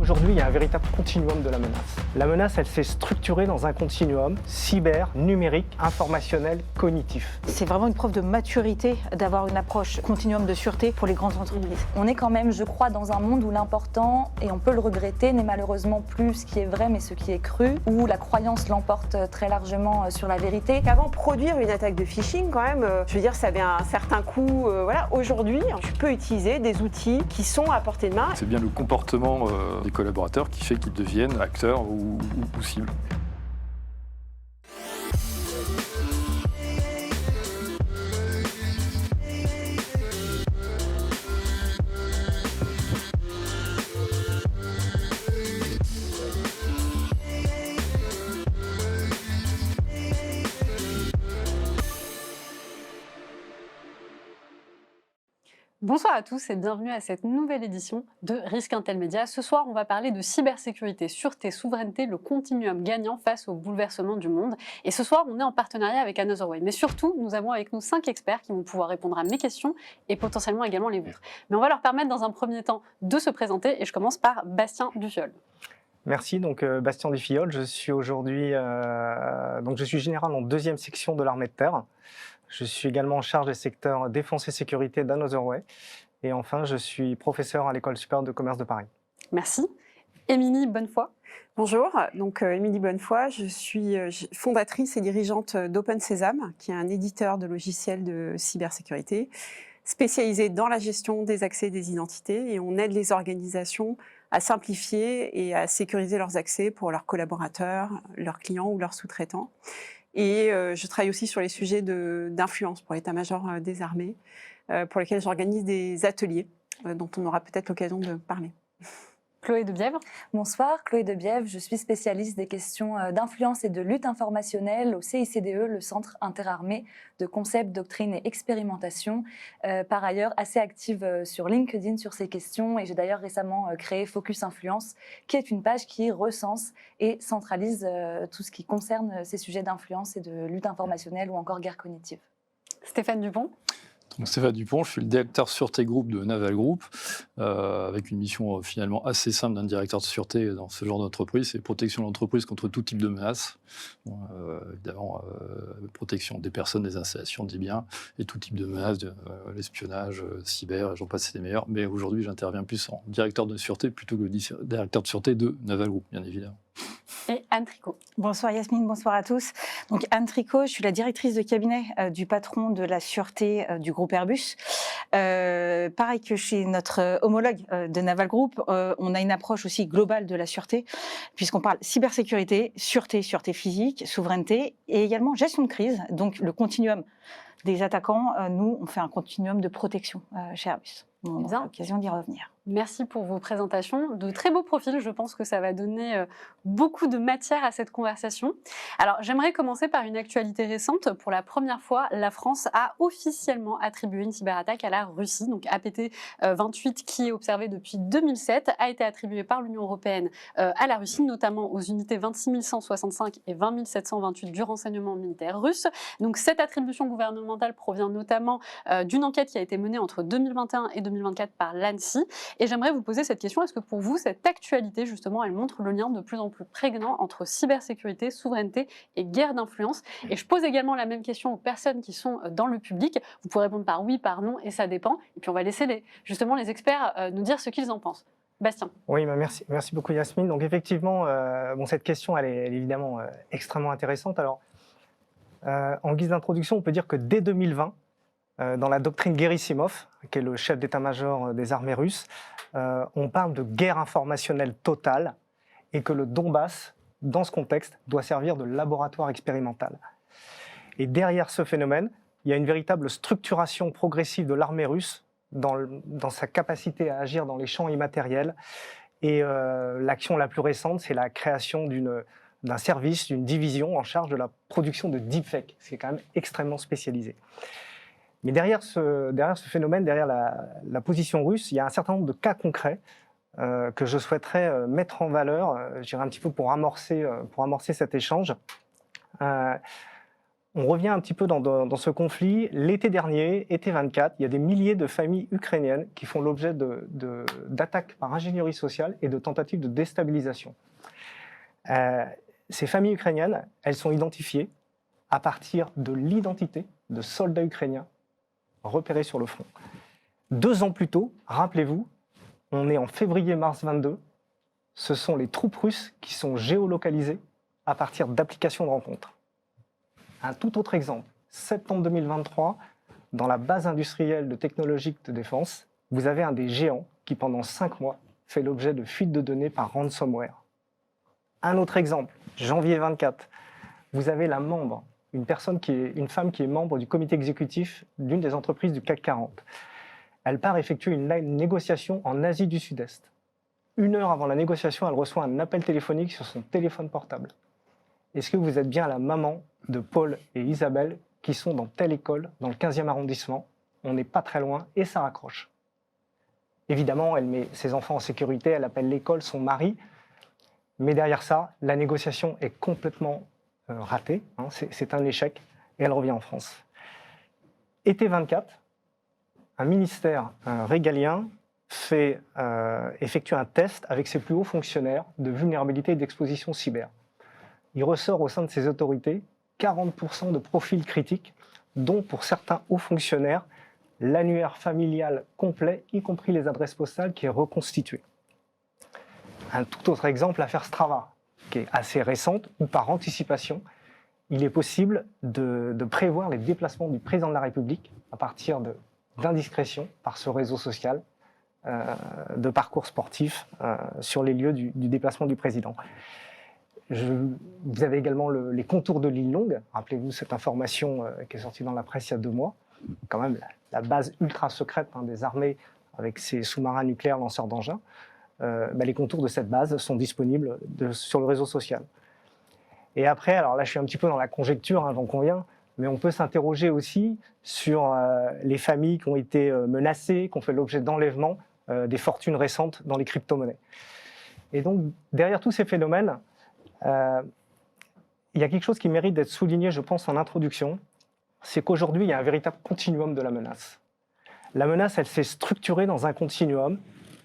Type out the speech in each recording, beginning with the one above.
Aujourd'hui, il y a un véritable continuum de la menace. La menace, elle s'est structurée dans un continuum cyber, numérique, informationnel, cognitif. C'est vraiment une preuve de maturité d'avoir une approche continuum de sûreté pour les grandes entreprises. On est quand même, je crois, dans un monde où l'important, et on peut le regretter, n'est malheureusement plus ce qui est vrai mais ce qui est cru, où la croyance l'emporte très largement sur la vérité. Avant, produire une attaque de phishing, quand même, je veux dire, ça avait un certain coût. Voilà. Aujourd'hui, tu peux utiliser des outils qui sont à portée de main. C'est bien le comportement des collaborateurs qui fait qu'ils deviennent acteurs ou cibles. Bonsoir à tous et bienvenue à cette nouvelle édition de Risque Intel Média. Ce soir, on va parler de cybersécurité, sûreté, souveraineté, le continuum gagnant face au bouleversement du monde. Et ce soir, on est en partenariat avec Anotherway. Mais surtout, nous avons avec nous 5 experts qui vont pouvoir répondre à mes questions et potentiellement également les vôtres. Mais on va leur permettre dans un premier temps de se présenter et je commence par Bastien Duffiol. Merci, donc Bastien Duffiol, je suis aujourd'hui je suis général en 2e section de l'armée de terre. Je suis également en charge des secteurs défense et sécurité d'Anotherway. Et enfin, je suis professeur à l'École supérieure de commerce de Paris. Merci. Émilie Bonnefoy. Bonjour, donc Émilie Bonnefoy, je suis fondatrice et dirigeante d'Open Sesame, qui est un éditeur de logiciels de cybersécurité spécialisé dans la gestion des accès et des identités. Et on aide les organisations à simplifier et à sécuriser leurs accès pour leurs collaborateurs, leurs clients ou leurs sous-traitants. Et je travaille aussi sur les sujets d'influence pour l'état-major des armées, pour lesquels j'organise des ateliers dont on aura peut-être l'occasion de parler. Chloé Debièvre. Bonsoir, Chloé Debièvre, je suis spécialiste des questions d'influence et de lutte informationnelle au CICDE, le Centre interarmé de concept, doctrine et expérimentation. Par ailleurs, assez active sur LinkedIn sur ces questions et j'ai d'ailleurs récemment créé Focus Influence, qui est une page qui recense et centralise tout ce qui concerne ces sujets d'influence et de lutte informationnelle ou encore guerre cognitive. Stéphane Dupont. Donc Stéphane Dupont, je suis le directeur sûreté groupe de Naval Group, avec une mission finalement assez simple d'un directeur de sûreté dans ce genre d'entreprise, c'est protection de l'entreprise contre tout type de menaces, évidemment protection des personnes, des installations, des biens, et tout type de menaces, l'espionnage, cyber, j'en passe des meilleurs, mais aujourd'hui j'interviens plus en directeur de sûreté plutôt que le directeur de sûreté de Naval Group, bien évidemment. Et Anne Tricot. Bonsoir Yasmine, bonsoir à tous. Donc Anne Tricot, je suis la directrice de cabinet du patron de la sûreté du groupe Airbus. Pareil que chez notre homologue de Naval Group, on a une approche aussi globale de la sûreté, puisqu'on parle cybersécurité, sûreté, sûreté physique, souveraineté et également gestion de crise, donc le continuum des attaquants. Nous, on fait un continuum de protection chez Airbus. On aura l'occasion d'y revenir. Merci pour vos présentations. De très beaux profils, je pense que ça va donner beaucoup de matière à cette conversation. Alors, j'aimerais commencer par une actualité récente. Pour la première fois, la France a officiellement attribué une cyberattaque à la Russie. Donc, APT-28, qui est observé depuis 2007, a été attribué par l'Union européenne à la Russie, notamment aux unités 26 165 et 20 728 du renseignement militaire russe. Donc, cette attribution gouvernementale provient notamment d'une enquête qui a été menée entre 2021 et 2024 par l'ANSSI. Et j'aimerais vous poser cette question, est-ce que pour vous, cette actualité, justement, elle montre le lien de plus en plus prégnant entre cybersécurité, souveraineté et guerre d'influence? Et je pose également la même question aux personnes qui sont dans le public. Vous pouvez répondre par oui, par non, et ça dépend. Et puis on va laisser justement les experts nous dire ce qu'ils en pensent. Bastien. Oui, merci beaucoup Yasmine. Donc effectivement, cette question, elle est évidemment extrêmement intéressante. Alors, en guise d'introduction, on peut dire que dès 2020, dans la doctrine Gerasimov, qui est le chef d'état-major des armées russes, on parle de guerre informationnelle totale et que le Donbass, dans ce contexte, doit servir de laboratoire expérimental. Et derrière ce phénomène, il y a une véritable structuration progressive de l'armée russe dans sa capacité à agir dans les champs immatériels. Et l'action la plus récente, c'est la création d'un service, d'une division en charge de la production de deepfakes, ce qui est quand même extrêmement spécialisé. Mais derrière ce phénomène, derrière la position russe, il y a un certain nombre de cas concrets que je souhaiterais mettre en valeur, je dirais un petit peu pour amorcer cet échange. on revient un petit peu dans ce conflit. L'été dernier, été 24, il y a des milliers de familles ukrainiennes qui font l'objet d'attaques par ingénierie sociale et de tentatives de déstabilisation. Ces familles ukrainiennes, elles sont identifiées à partir de l'identité de soldats ukrainiens repérés sur le front. 2 ans plus tôt, rappelez-vous, on est en février-mars 22, ce sont les troupes russes qui sont géolocalisées à partir d'applications de rencontres. Un tout autre exemple, septembre 2023, dans la base industrielle de technologie de défense, vous avez un des géants qui, pendant 5 mois, fait l'objet de fuites de données par ransomware. Un autre exemple, janvier 24, vous avez une femme qui est membre du comité exécutif d'une des entreprises du CAC 40. Elle part effectuer une négociation en Asie du Sud-Est. 1 heure avant la négociation, elle reçoit un appel téléphonique sur son téléphone portable. Est-ce que vous êtes bien la maman de Paul et Isabelle qui sont dans telle école, dans le 15e arrondissement? On n'est pas très loin et ça raccroche. Évidemment, elle met ses enfants en sécurité, elle appelle l'école, son mari. Mais derrière ça, la négociation est complètement ratée. C'est un échec et elle revient en France. Été 24, un ministère régalien effectue un test avec ses plus hauts fonctionnaires de vulnérabilité et d'exposition cyber. Il ressort au sein de ces autorités 40% de profils critiques, dont pour certains hauts fonctionnaires, l'annuaire familial complet, y compris les adresses postales, qui est reconstitué. Un tout autre exemple, l'affaire Strava, qui est assez récente, où par anticipation, il est possible de prévoir les déplacements du président de la République à partir d'indiscrétions par ce réseau social, de parcours sportifs sur les lieux du déplacement du président. Vous avez également les contours de l'île Longue. Rappelez-vous cette information qui est sortie dans la presse il y a 2 mois. Quand même la base ultra secrète des armées avec ses sous-marins nucléaires lanceurs d'engins. Les contours de cette base sont disponibles sur le réseau social. Et après, alors là je suis un petit peu dans la conjecture, j'en conviens, mais on peut s'interroger aussi sur les familles qui ont été menacées, qui ont fait l'objet d'enlèvements, des fortunes récentes dans les crypto-monnaies. Et donc derrière tous ces phénomènes, il y a quelque chose qui mérite d'être souligné, je pense, en introduction, c'est qu'aujourd'hui, il y a un véritable continuum de la menace. La menace, elle s'est structurée dans un continuum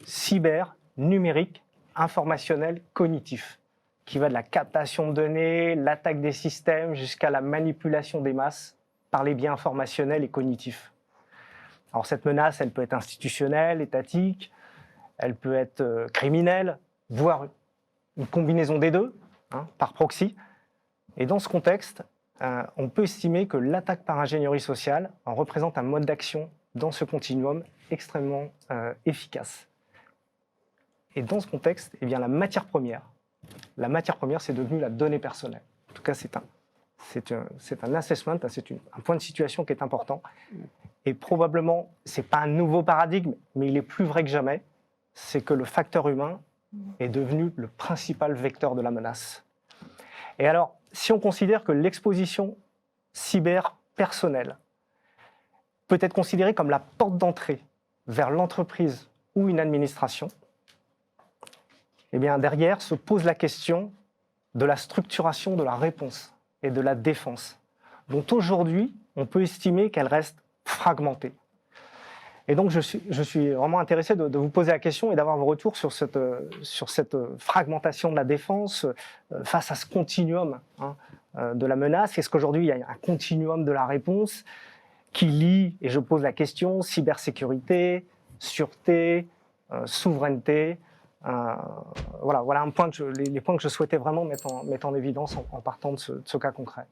cyber, numérique, informationnel, cognitif, qui va de la captation de données, l'attaque des systèmes, jusqu'à la manipulation des masses par les biais informationnels et cognitifs. Alors cette menace, elle peut être institutionnelle, étatique, elle peut être criminelle, voire une combinaison des deux, par proxy. Et dans ce contexte, on peut estimer que l'attaque par ingénierie sociale en représente un mode d'action dans ce continuum extrêmement efficace. Et dans ce contexte, eh bien, la matière première, c'est devenu la donnée personnelle. En tout cas, c'est un assessment, c'est un point de situation qui est important. Et probablement, ce n'est pas un nouveau paradigme, mais il est plus vrai que jamais, c'est que le facteur humain est devenu le principal vecteur de la menace. Et alors, si on considère que l'exposition cyber personnelle peut être considérée comme la porte d'entrée vers l'entreprise ou une administration, eh bien derrière se pose la question de la structuration de la réponse et de la défense, dont aujourd'hui on peut estimer qu'elle reste fragmentée. Et donc je suis vraiment intéressé de vous poser la question et d'avoir vos retours sur cette fragmentation de la défense face à ce continuum de la menace. Est-ce qu'aujourd'hui il y a un continuum de la réponse qui lie, et je pose la question, cybersécurité, sûreté, souveraineté. Voilà un point les points que je souhaitais vraiment mettre en évidence en partant de ce cas concret.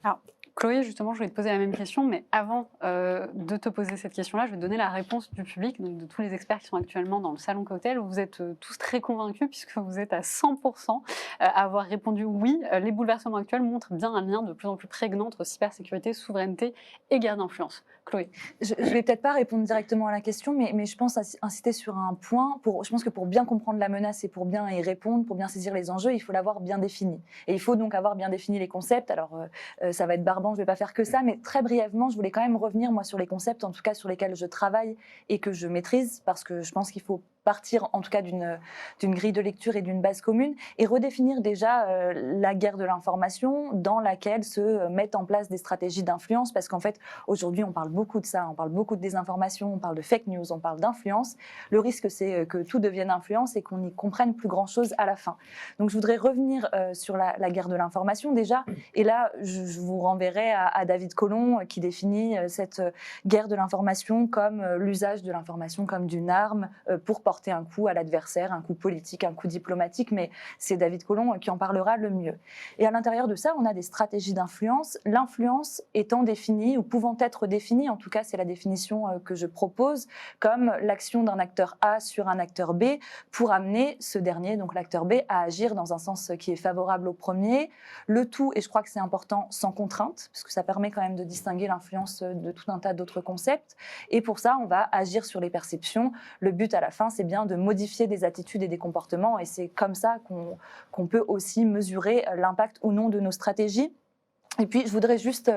Alors, Chloé, justement, je voulais te poser la même question, mais avant de te poser cette question-là, je vais te donner la réponse du public, donc de tous les experts qui sont actuellement dans le salon cocktail. Vous êtes tous très convaincus, puisque vous êtes à 100% à avoir répondu oui. Les bouleversements actuels montrent bien un lien de plus en plus prégnant entre cybersécurité, souveraineté et guerre d'influence. Chloé. Je ne vais peut-être pas répondre directement à la question, mais je pense insister sur un point. Je pense que pour bien comprendre la menace et pour bien y répondre, pour bien saisir les enjeux, il faut l'avoir bien défini. Et il faut donc avoir bien défini les concepts. Alors, ça va être barbant, je ne vais pas faire que ça, mais très brièvement, je voulais quand même revenir, moi, sur les concepts, en tout cas sur lesquels je travaille et que je maîtrise, parce que je pense qu'il faut partir en tout cas d'une grille de lecture et d'une base commune et redéfinir déjà la guerre de l'information dans laquelle se mettent en place des stratégies d'influence parce qu'en fait aujourd'hui on parle beaucoup de ça, on parle beaucoup de désinformation, on parle de fake news, on parle d'influence. Le risque c'est que tout devienne influence et qu'on n'y comprenne plus grand chose à la fin. Donc je voudrais revenir sur la guerre de l'information déjà et là je vous renverrai à David Colomb qui définit cette guerre de l'information comme l'usage de l'information comme d'une arme pour porter un coup à l'adversaire, un coup politique, un coup diplomatique, mais c'est David Colomb qui en parlera le mieux. Et à l'intérieur de ça, on a des stratégies d'influence, l'influence étant définie, ou pouvant être définie, en tout cas c'est la définition que je propose, comme l'action d'un acteur A sur un acteur B pour amener ce dernier, donc l'acteur B, à agir dans un sens qui est favorable au premier, le tout, et je crois que c'est important, sans contrainte, parce que ça permet quand même de distinguer l'influence de tout un tas d'autres concepts, et pour ça on va agir sur les perceptions. Le but à la fin, c'est bien de modifier des attitudes et des comportements et c'est comme ça qu'on peut aussi mesurer l'impact ou non de nos stratégies. Et puis, je voudrais juste,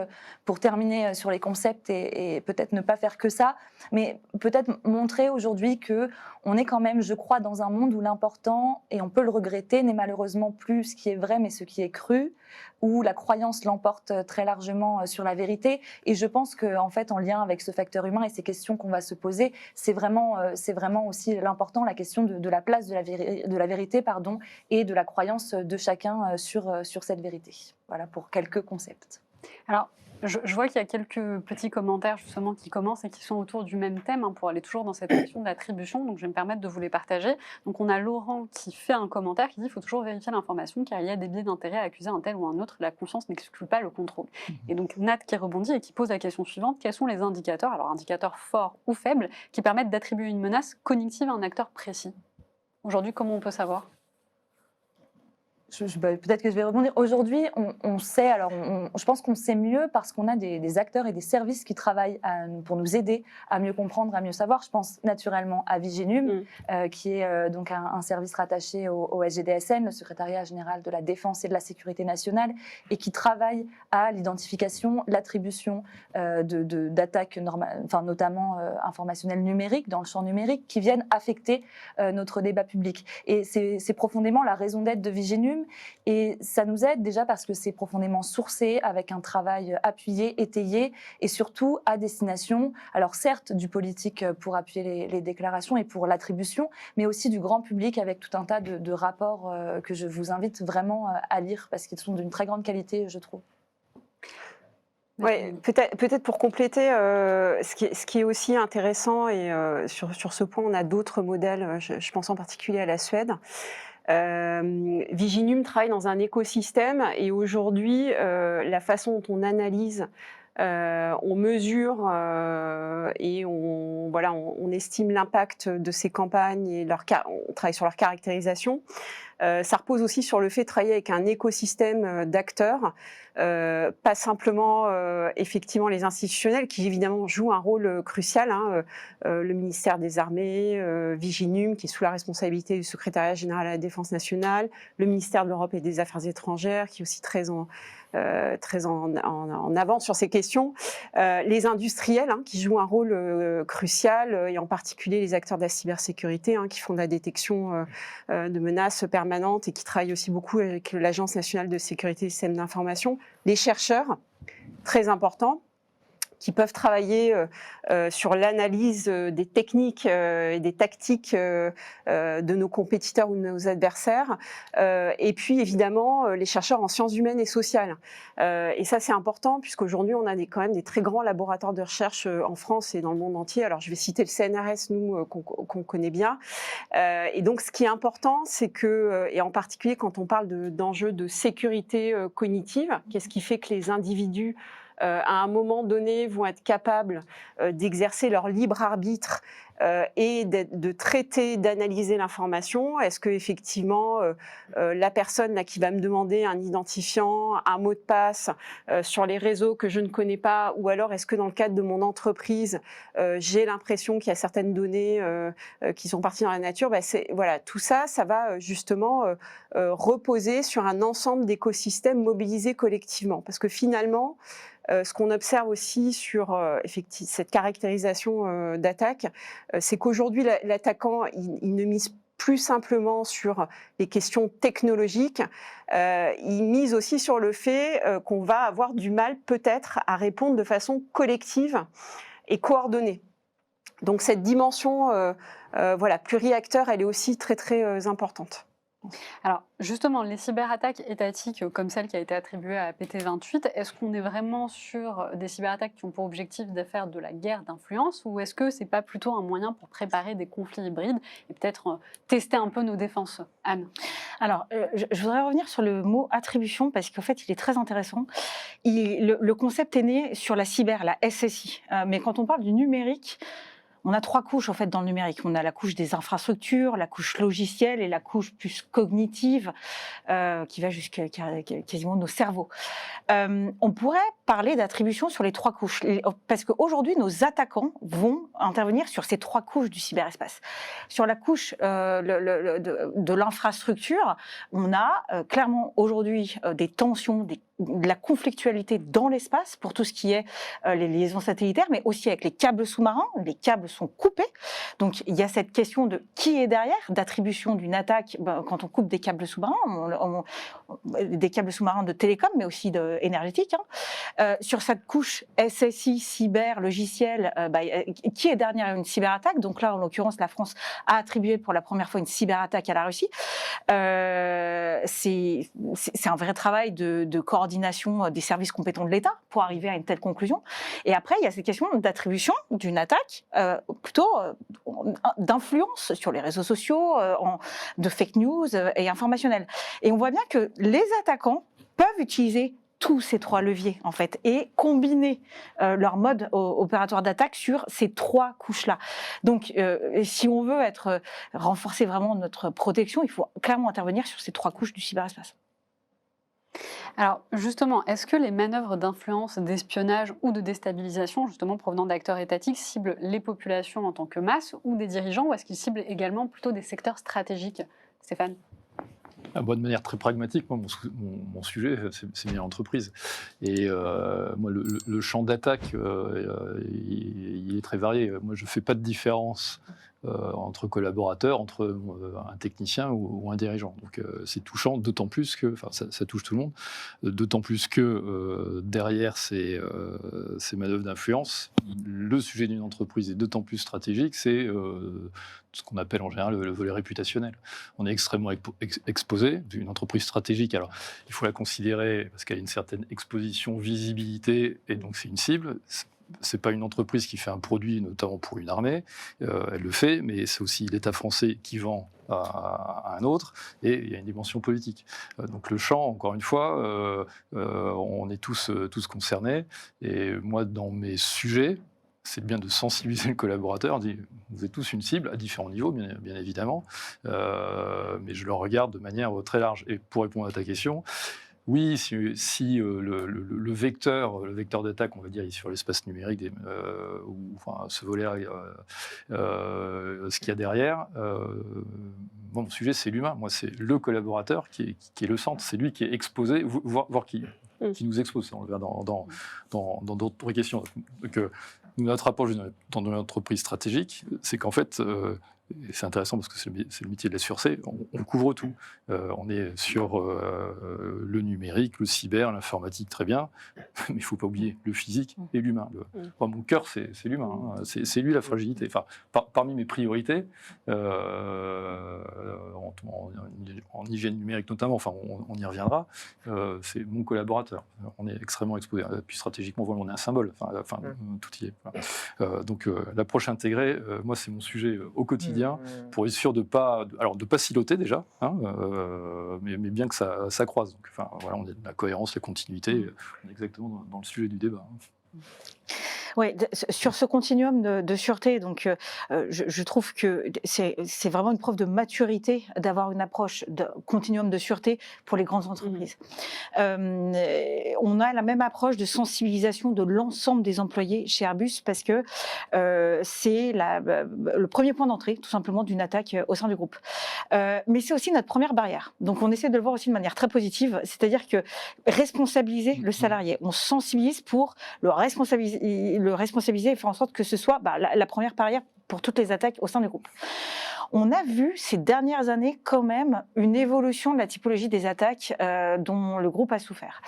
pour terminer sur les concepts et peut-être ne pas faire que ça, mais peut-être montrer aujourd'hui qu'on est quand même, je crois, dans un monde où l'important, et on peut le regretter, n'est malheureusement plus ce qui est vrai, mais ce qui est cru, où la croyance l'emporte très largement sur la vérité. Et je pense qu'en fait, en lien avec ce facteur humain et ces questions qu'on va se poser, c'est vraiment aussi l'important, la question de la place de la vérité et de la croyance de chacun sur cette vérité. Voilà pour quelques concepts. Alors, je vois qu'il y a quelques petits commentaires justement qui commencent et qui sont autour du même thème pour aller toujours dans cette question d'attribution, donc je vais me permettre de vous les partager. Donc on a Laurent qui fait un commentaire qui dit qu'il faut toujours vérifier l'information car il y a des biais d'intérêt à accuser un tel ou un autre, la conscience n'exclut pas le contrôle. Et donc Nat qui rebondit et qui pose la question suivante, quels sont les indicateurs, alors indicateurs forts ou faibles, qui permettent d'attribuer une menace cognitive à un acteur précis? Aujourd'hui, comment on peut savoir? Peut-être que je vais rebondir. Aujourd'hui, on sait, je pense qu'on sait mieux parce qu'on a des acteurs et des services qui travaillent pour nous aider à mieux comprendre, à mieux savoir. Je pense naturellement à Viginum, qui est donc un service rattaché au SGDSN, le Secrétariat général de la Défense et de la Sécurité nationale, et qui travaille à l'identification, l'attribution d'attaques, notamment informationnelles numériques, dans le champ numérique, qui viennent affecter notre débat public. Et c'est profondément la raison d'être de Viginum. Et ça nous aide déjà parce que c'est profondément sourcé, avec un travail appuyé, étayé, et surtout à destination, alors certes du politique pour appuyer les déclarations et pour l'attribution, mais aussi du grand public avec tout un tas de rapports que je vous invite vraiment à lire parce qu'ils sont d'une très grande qualité, je trouve. Ouais, peut-être pour compléter, ce qui est aussi intéressant, et sur ce point, on a d'autres modèles, je pense en particulier à la Suède. Viginum travaille dans un écosystème et aujourd'hui, la façon dont on analyse, on mesure et on estime l'impact de ces campagnes et on travaille sur leur caractérisation. Ça repose aussi sur le fait de travailler avec un écosystème d'acteurs, pas simplement effectivement les institutionnels qui évidemment jouent un rôle crucial, le ministère des Armées, Viginum qui est sous la responsabilité du Secrétariat général à la Défense nationale, le ministère de l'Europe et des Affaires étrangères qui est aussi très en avance sur ces questions, les industriels qui jouent un rôle crucial et en particulier les acteurs de la cybersécurité qui font de la détection de menaces permanentes et qui travaillent aussi beaucoup avec l'Agence nationale de sécurité des systèmes d'information, les chercheurs, très importants, qui peuvent travailler sur l'analyse des techniques et des tactiques de nos compétiteurs ou de nos adversaires, et puis évidemment les chercheurs en sciences humaines et sociales. Et ça c'est important puisqu'aujourd'hui on a quand même des très grands laboratoires de recherche en France et dans le monde entier. Alors je vais citer le CNRS, nous, qu'on connaît bien. Et donc ce qui est important, c'est que, et en particulier quand on parle d'enjeux de sécurité cognitive, qu'est-ce qui fait que les individus à un moment donné, vont être capables d'exercer leur libre arbitre et de traiter, d'analyser l'information. Est-ce que effectivement la personne là, qui va me demander un identifiant, un mot de passe sur les réseaux que je ne connais pas, ou alors est-ce que dans le cadre de mon entreprise, j'ai l'impression qu'il y a certaines données qui sont parties dans la nature, voilà, tout ça, ça va justement reposer sur un ensemble d'écosystèmes mobilisés collectivement. Parce que finalement, ce qu'on observe aussi sur cette caractérisation d'attaque, c'est qu'aujourd'hui, l'attaquant, il ne mise plus simplement sur les questions technologiques, il mise aussi sur le fait qu'on va avoir du mal peut-être à répondre de façon collective et coordonnée. Donc cette dimension pluriacteur, elle est aussi très très importante. Alors justement, les cyberattaques étatiques comme celle qui a été attribuée à PT28, est-ce qu'on est vraiment sur des cyberattaques qui ont pour objectif de faire de la guerre d'influence, ou est-ce que c'est pas plutôt un moyen pour préparer des conflits hybrides et peut-être tester un peu nos défenses? Anne? Alors, je voudrais revenir sur le mot attribution parce qu'en fait, il est très intéressant. Le concept est né sur la cyber, la SSI. Mais quand on parle du numérique, on a 3 couches en fait dans le numérique. On a la couche des infrastructures, la couche logicielle et la couche plus cognitive qui va jusqu'à quasiment nos cerveaux. On pourrait parler d'attribution sur les 3 couches parce qu'aujourd'hui nos attaquants vont intervenir sur ces 3 couches du cyberespace. Sur la couche de l'infrastructure, on a clairement aujourd'hui des tensions, de la conflictualité dans l'espace pour tout ce qui est les liaisons satellitaires, mais aussi avec les câbles sous-marins. Les câbles sont coupés. Donc, il y a cette question de qui est derrière, d'attribution d'une attaque quand on coupe des câbles sous-marins, des câbles sous-marins de télécom, mais aussi énergétiques. Sur cette couche SSI, cyber, logiciel, qui est derrière une cyberattaque? Donc là, en l'occurrence, la France a attribué pour la première fois une cyberattaque à la Russie. C'est un vrai travail de coordination des services compétents de l'État pour arriver à une telle conclusion. Et après, il y a cette question d'attribution d'une attaque, plutôt d'influence sur les réseaux sociaux, de fake news et informationnelle. Et on voit bien que les attaquants peuvent utiliser tous ces 3 leviers, en fait, et combiner leur mode opératoire d'attaque sur ces 3 couches-là. Donc, si on veut renforcer vraiment notre protection, il faut clairement intervenir sur ces 3 couches du cyberespace. Alors justement, est-ce que les manœuvres d'influence, d'espionnage ou de déstabilisation, justement provenant d'acteurs étatiques, ciblent les populations en tant que masse ou des dirigeants, ou est-ce qu'ils ciblent également plutôt des secteurs stratégiques? Stéphane? De manière très pragmatique, moi, mon sujet, c'est bien l'entreprise. Et moi, le champ d'attaque, il est très varié. Moi, je ne fais pas de différence entre collaborateurs, entre un technicien ou un dirigeant. Donc, c'est touchant, d'autant plus que, enfin, ça touche tout le monde, d'autant plus que derrière ces manœuvres d'influence, le sujet d'une entreprise est d'autant plus stratégique, c'est ce qu'on appelle en général le volet réputationnel. On est extrêmement exposé d'une entreprise stratégique. Alors, il faut la considérer parce qu'elle a une certaine exposition, visibilité, et donc c'est une cible. C'est pas une entreprise qui fait un produit, notamment pour une armée, elle le fait, mais c'est aussi l'État français qui vend à un autre, et il y a une dimension politique. Donc le champ, encore une fois, on est tous concernés, et moi, dans mes sujets, c'est bien de sensibiliser le collaborateur, dire vous êtes tous une cible à différents niveaux, bien évidemment, mais je le regarde de manière très large. Et pour répondre à ta question, oui, si le vecteur d'attaque, on va dire, sur l'espace numérique, ou enfin, ce volet-là, ce qu'il y a derrière, mon sujet, c'est l'humain. Moi, c'est le collaborateur qui est le centre. C'est lui qui est exposé, voire qui nous expose. On le verra dans d'autres questions. Donc, notre approche dans une entreprise stratégique, c'est qu'en fait, et c'est intéressant parce que c'est le métier de la sûreté, on couvre tout. On est sur le numérique, le cyber, l'informatique, très bien, mais il ne faut pas oublier le physique et l'humain. Mon cœur, c'est l'humain, hein. C'est lui la fragilité. Enfin, parmi mes priorités, en hygiène numérique notamment, enfin, on y reviendra, c'est mon collaborateur. On est extrêmement exposé. Puis stratégiquement, voilà, on est un symbole. Enfin, tout y est. Voilà. Donc, l'approche intégrée, moi, c'est mon sujet au quotidien. Pour être sûr de pas siloter déjà, hein, mais bien que ça croise. Donc, enfin, voilà, on est de la cohérence, la continuité, on est exactement dans le sujet du débat. Hein. Oui, sur ce continuum de sûreté, donc je trouve que c'est vraiment une preuve de maturité d'avoir une approche de continuum de sûreté pour les grandes entreprises. On a la même approche de sensibilisation de l'ensemble des employés chez Airbus parce que c'est le premier point d'entrée, tout simplement, d'une attaque au sein du groupe. Mais c'est aussi notre première barrière. Donc on essaie de le voir aussi de manière très positive, c'est-à-dire que responsabiliser le salarié, on sensibilise pour le responsabiliser et faire en sorte que ce soit la première barrière pour toutes les attaques au sein du groupe. On a vu ces dernières années quand même une évolution de la typologie des attaques dont le groupe a souffert.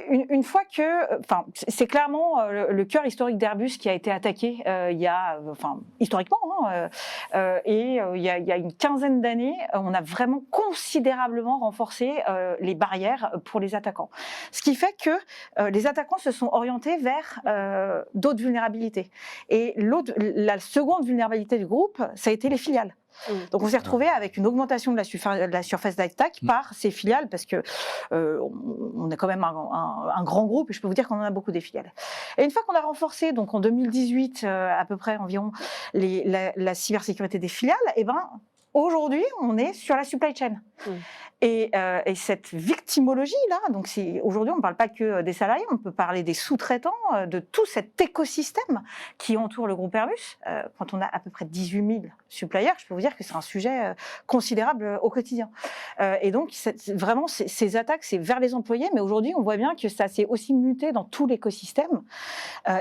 Une fois que, enfin, c'est clairement le cœur historique d'Airbus qui a été attaqué il y a, enfin, historiquement, et il y a une quinzaine d'années, on a vraiment considérablement renforcé les barrières pour les attaquants. Ce qui fait que les attaquants se sont orientés vers d'autres vulnérabilités. Et la seconde vulnérabilité du groupe, ça a été les filiales. Donc on s'est retrouvé avec une augmentation de la surface d'attaque par ces filiales, parce que on est quand même un grand groupe, et je peux vous dire qu'on en a beaucoup des filiales. Et une fois qu'on a renforcé, donc en 2018 à peu près environ, la cybersécurité des filiales, et ben aujourd'hui on est sur la supply chain. Et cette victimologie-là, donc aujourd'hui on ne parle pas que des salariés, on peut parler des sous-traitants, de tout cet écosystème qui entoure le groupe Airbus. Quand on a à peu près 18 000 suppliers, je peux vous dire que c'est un sujet considérable au quotidien. Et donc vraiment ces attaques, c'est vers les employés, mais aujourd'hui on voit bien que ça s'est aussi muté dans tout l'écosystème.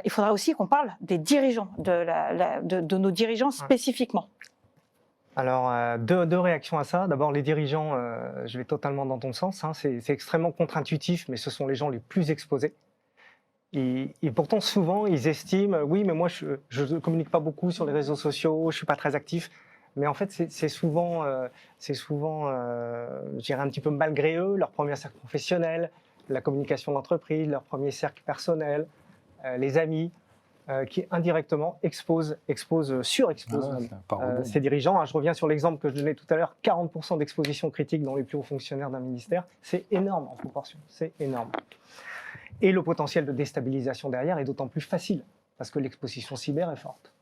Il faudra aussi qu'on parle des dirigeants, de nos dirigeants spécifiquement. Alors, deux réactions à ça. D'abord, les dirigeants, je vais totalement dans ton sens. Hein, c'est extrêmement contre-intuitif, mais ce sont les gens les plus exposés. Et pourtant, souvent, ils estiment, oui, mais moi, je ne communique pas beaucoup sur les réseaux sociaux, je ne suis pas très actif. Mais en fait, c'est souvent, je dirais, un petit peu malgré eux, leur premier cercle professionnel, la communication d'entreprise, leur premier cercle personnel, les amis, qui indirectement surexposent ces dirigeants. Hein, je reviens sur l'exemple que je donnais tout à l'heure, 40% d'exposition critique dans les plus hauts fonctionnaires d'un ministère, c'est énorme en proportion, c'est énorme. Et le potentiel de déstabilisation derrière est d'autant plus facile, parce que l'exposition cyber est forte.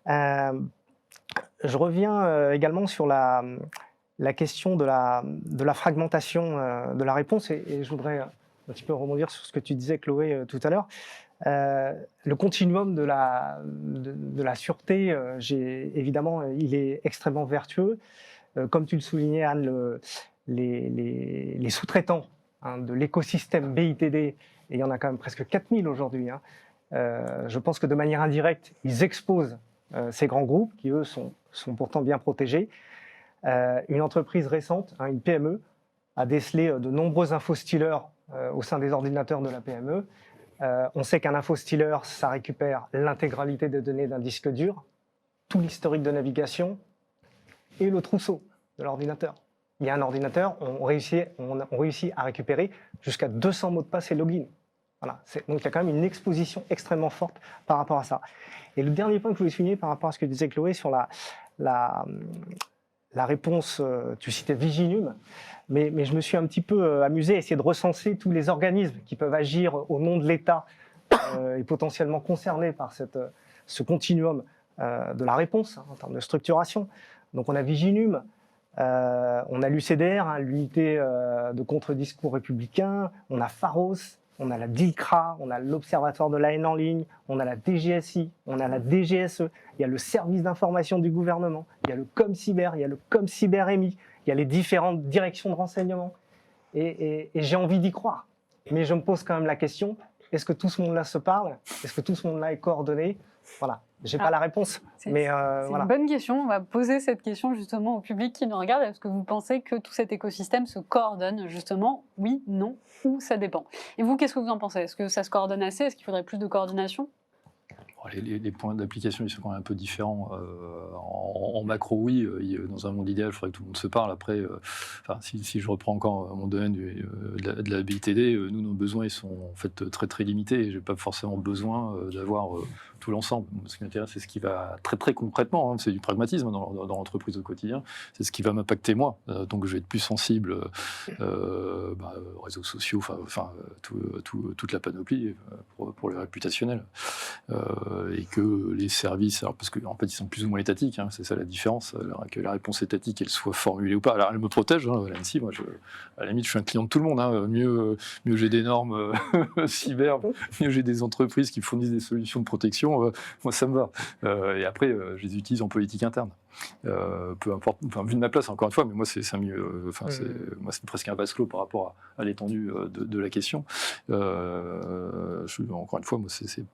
Je reviens également sur la question de la fragmentation de la réponse, et je voudrais un petit peu rebondir sur ce que tu disais, Chloé, tout à l'heure. Le continuum de la sûreté, évidemment, il est extrêmement vertueux. Comme tu le soulignais, Anne, les sous-traitants de l'écosystème BITD, et il y en a quand même presque 4000 aujourd'hui, je pense que de manière indirecte, ils exposent ces grands groupes qui, eux, sont pourtant bien protégés. Une entreprise récente, une PME, a décelé de nombreux infostealers au sein des ordinateurs de la PME. On sait qu'un infostealer, ça récupère l'intégralité des données d'un disque dur, tout l'historique de navigation et le trousseau de l'ordinateur. Il y a un ordinateur, on réussit à récupérer jusqu'à 200 mots de passe et login. Voilà. Donc il y a quand même une exposition extrêmement forte par rapport à ça. Et le dernier point que je voulais souligner par rapport à ce que disait Chloé sur la réponse, tu citais Viginum, mais je me suis un petit peu amusé à essayer de recenser tous les organismes qui peuvent agir au nom de l'État et potentiellement concernés par ce continuum de la réponse en termes de structuration. Donc on a Viginum, on a l'UCDR, l'unité de contre-discours républicain, on a Pharos, on a la DILCRA, on a l'Observatoire de la haine en ligne, on a la DGSI, on a la DGSE, il y a le service d'information du gouvernement, il y a le ComCyber, il y a le ComCyberMI, il y a les différentes directions de renseignement. Et j'ai envie d'y croire. Mais je me pose quand même la question, est-ce que tout ce monde-là se parle? Est-ce que tout ce monde-là est coordonné? Voilà. Je n'ai pas la réponse. C'est voilà. une bonne question. On va poser cette question justement au public qui nous regarde. Est-ce que vous pensez que tout cet écosystème se coordonne justement? Oui, non, ou ça dépend. Et vous, qu'est-ce que vous en pensez? Est-ce que ça se coordonne assez? Est-ce qu'il faudrait plus de coordination? Les points d'application, ils sont quand même un peu différents. En macro, oui, dans un monde idéal, il faudrait que tout le monde se parle. Après, si je reprends encore mon domaine de la BITD, nous, nos besoins, ils sont en fait très très limités. Je n'ai pas forcément besoin d'avoir tout l'ensemble. Ce qui m'intéresse, c'est ce qui va très très concrètement, c'est du pragmatisme dans l'entreprise au quotidien, c'est ce qui va m'impacter moi. Donc je vais être plus sensible aux réseaux sociaux, toute la panoplie pour le réputationnel. Et que les services, parce qu'en fait ils sont plus ou moins étatiques, c'est ça la différence, que la réponse étatique elle soit formulée ou pas. Alors elle me protège, l'ANSSI, moi à la limite je suis un client de tout le monde, mieux j'ai des normes cyber, mieux j'ai des entreprises qui fournissent des solutions de protection, moi ça me va. Et après je les utilise en politique interne. Peu importe, vu de ma place encore une fois, mais moi c'est mieux, moi c'est presque un vase clos par rapport à l'étendue de la question. Encore une fois, moi c'est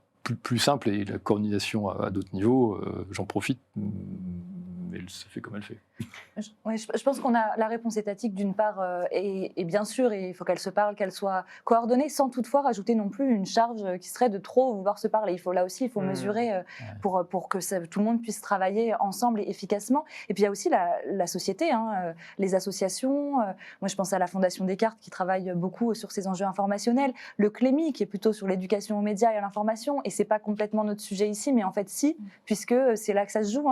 plus simple et la coordination à d'autres niveaux, j'en profite, mais elle se fait comme elle fait. Je pense qu'on a la réponse étatique d'une part, et bien sûr, il faut qu'elle se parle, qu'elle soit coordonnée, sans toutefois rajouter non plus une charge qui serait de trop vouloir se parler. Là aussi, il faut mesurer pour que tout le monde puisse travailler ensemble et efficacement. Et puis il y a aussi la société, les associations. Moi, je pense à la Fondation Descartes qui travaille beaucoup sur ces enjeux informationnels, le CLEMI qui est plutôt sur l'éducation aux médias et à l'information. Et c'est pas complètement notre sujet ici, mais en fait si, puisque c'est là que ça se joue,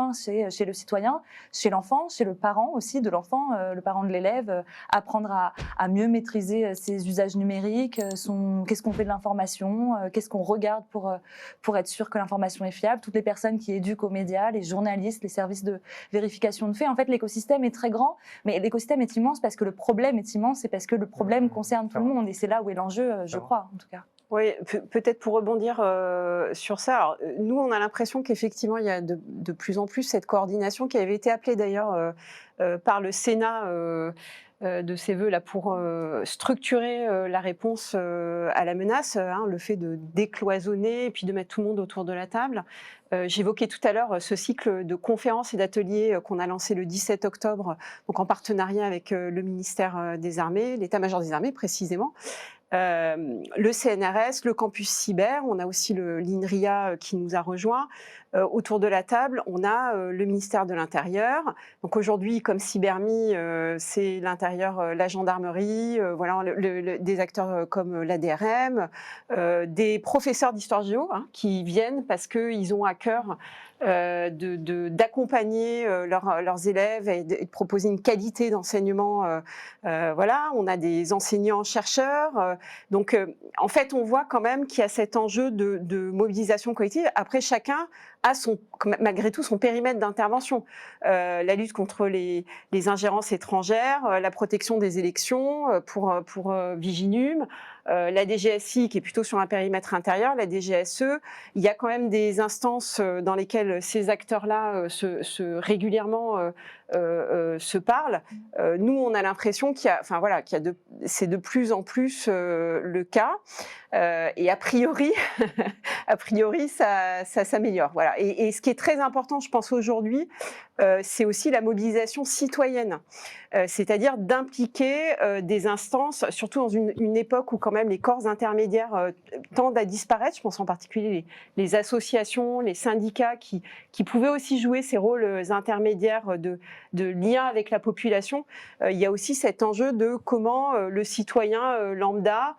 chez le citoyen, chez l'enfant, chez le parent aussi de l'enfant, le parent de l'élève, apprendre à mieux maîtriser ses usages numériques, qu'est-ce qu'on fait de l'information, qu'est-ce qu'on regarde pour être sûr que l'information est fiable, toutes les personnes qui éduquent aux médias, les journalistes, les services de vérification de faits. En fait, l'écosystème est très grand, mais l'écosystème est immense parce que le problème est immense et parce que le problème concerne tout le monde et c'est là où est l'enjeu, je crois, en tout cas. Oui, peut-être pour rebondir sur ça. Alors, nous, on a l'impression qu'effectivement, il y a de plus en plus cette coordination qui avait été appelée d'ailleurs par le Sénat de ses voeux là, pour structurer la réponse à la menace, le fait de décloisonner et puis de mettre tout le monde autour de la table. J'évoquais tout à l'heure ce cycle de conférences et d'ateliers qu'on a lancé le 17 octobre, donc en partenariat avec le ministère des Armées, l'état-major des Armées précisément. Le CNRS, le campus cyber, on a aussi l'INRIA qui nous a rejoints. Autour de la table, on a le ministère de l'Intérieur. Donc aujourd'hui, comme Cybermi, c'est l'Intérieur, la gendarmerie, voilà, des acteurs comme l'ADRM, des professeurs d'histoire géo qui viennent parce qu'ils ont à cœur d'accompagner leurs élèves et de proposer une qualité d'enseignement. Voilà, on a des enseignants-chercheurs. Donc, en fait, on voit quand même qu'il y a cet enjeu de mobilisation collective. Après, chacun a malgré tout son périmètre d'intervention. La lutte contre les ingérences étrangères, la protection des élections pour Viginum, la DGSI qui est plutôt sur un périmètre intérieur, la DGSE. Il y a quand même des instances dans lesquelles ces acteurs-là régulièrement se parlent. Nous, on a l'impression c'est de plus en plus le cas. Et a priori, ça s'améliore. Voilà. Et ce qui est très important, je pense aujourd'hui, c'est aussi la mobilisation citoyenne, c'est-à-dire d'impliquer des instances, surtout dans une époque où quand même les corps intermédiaires tendent à disparaître. Je pense en particulier les associations, les syndicats qui pouvaient aussi jouer ces rôles intermédiaires de lien avec la population. Il y a aussi cet enjeu de comment le citoyen lambda,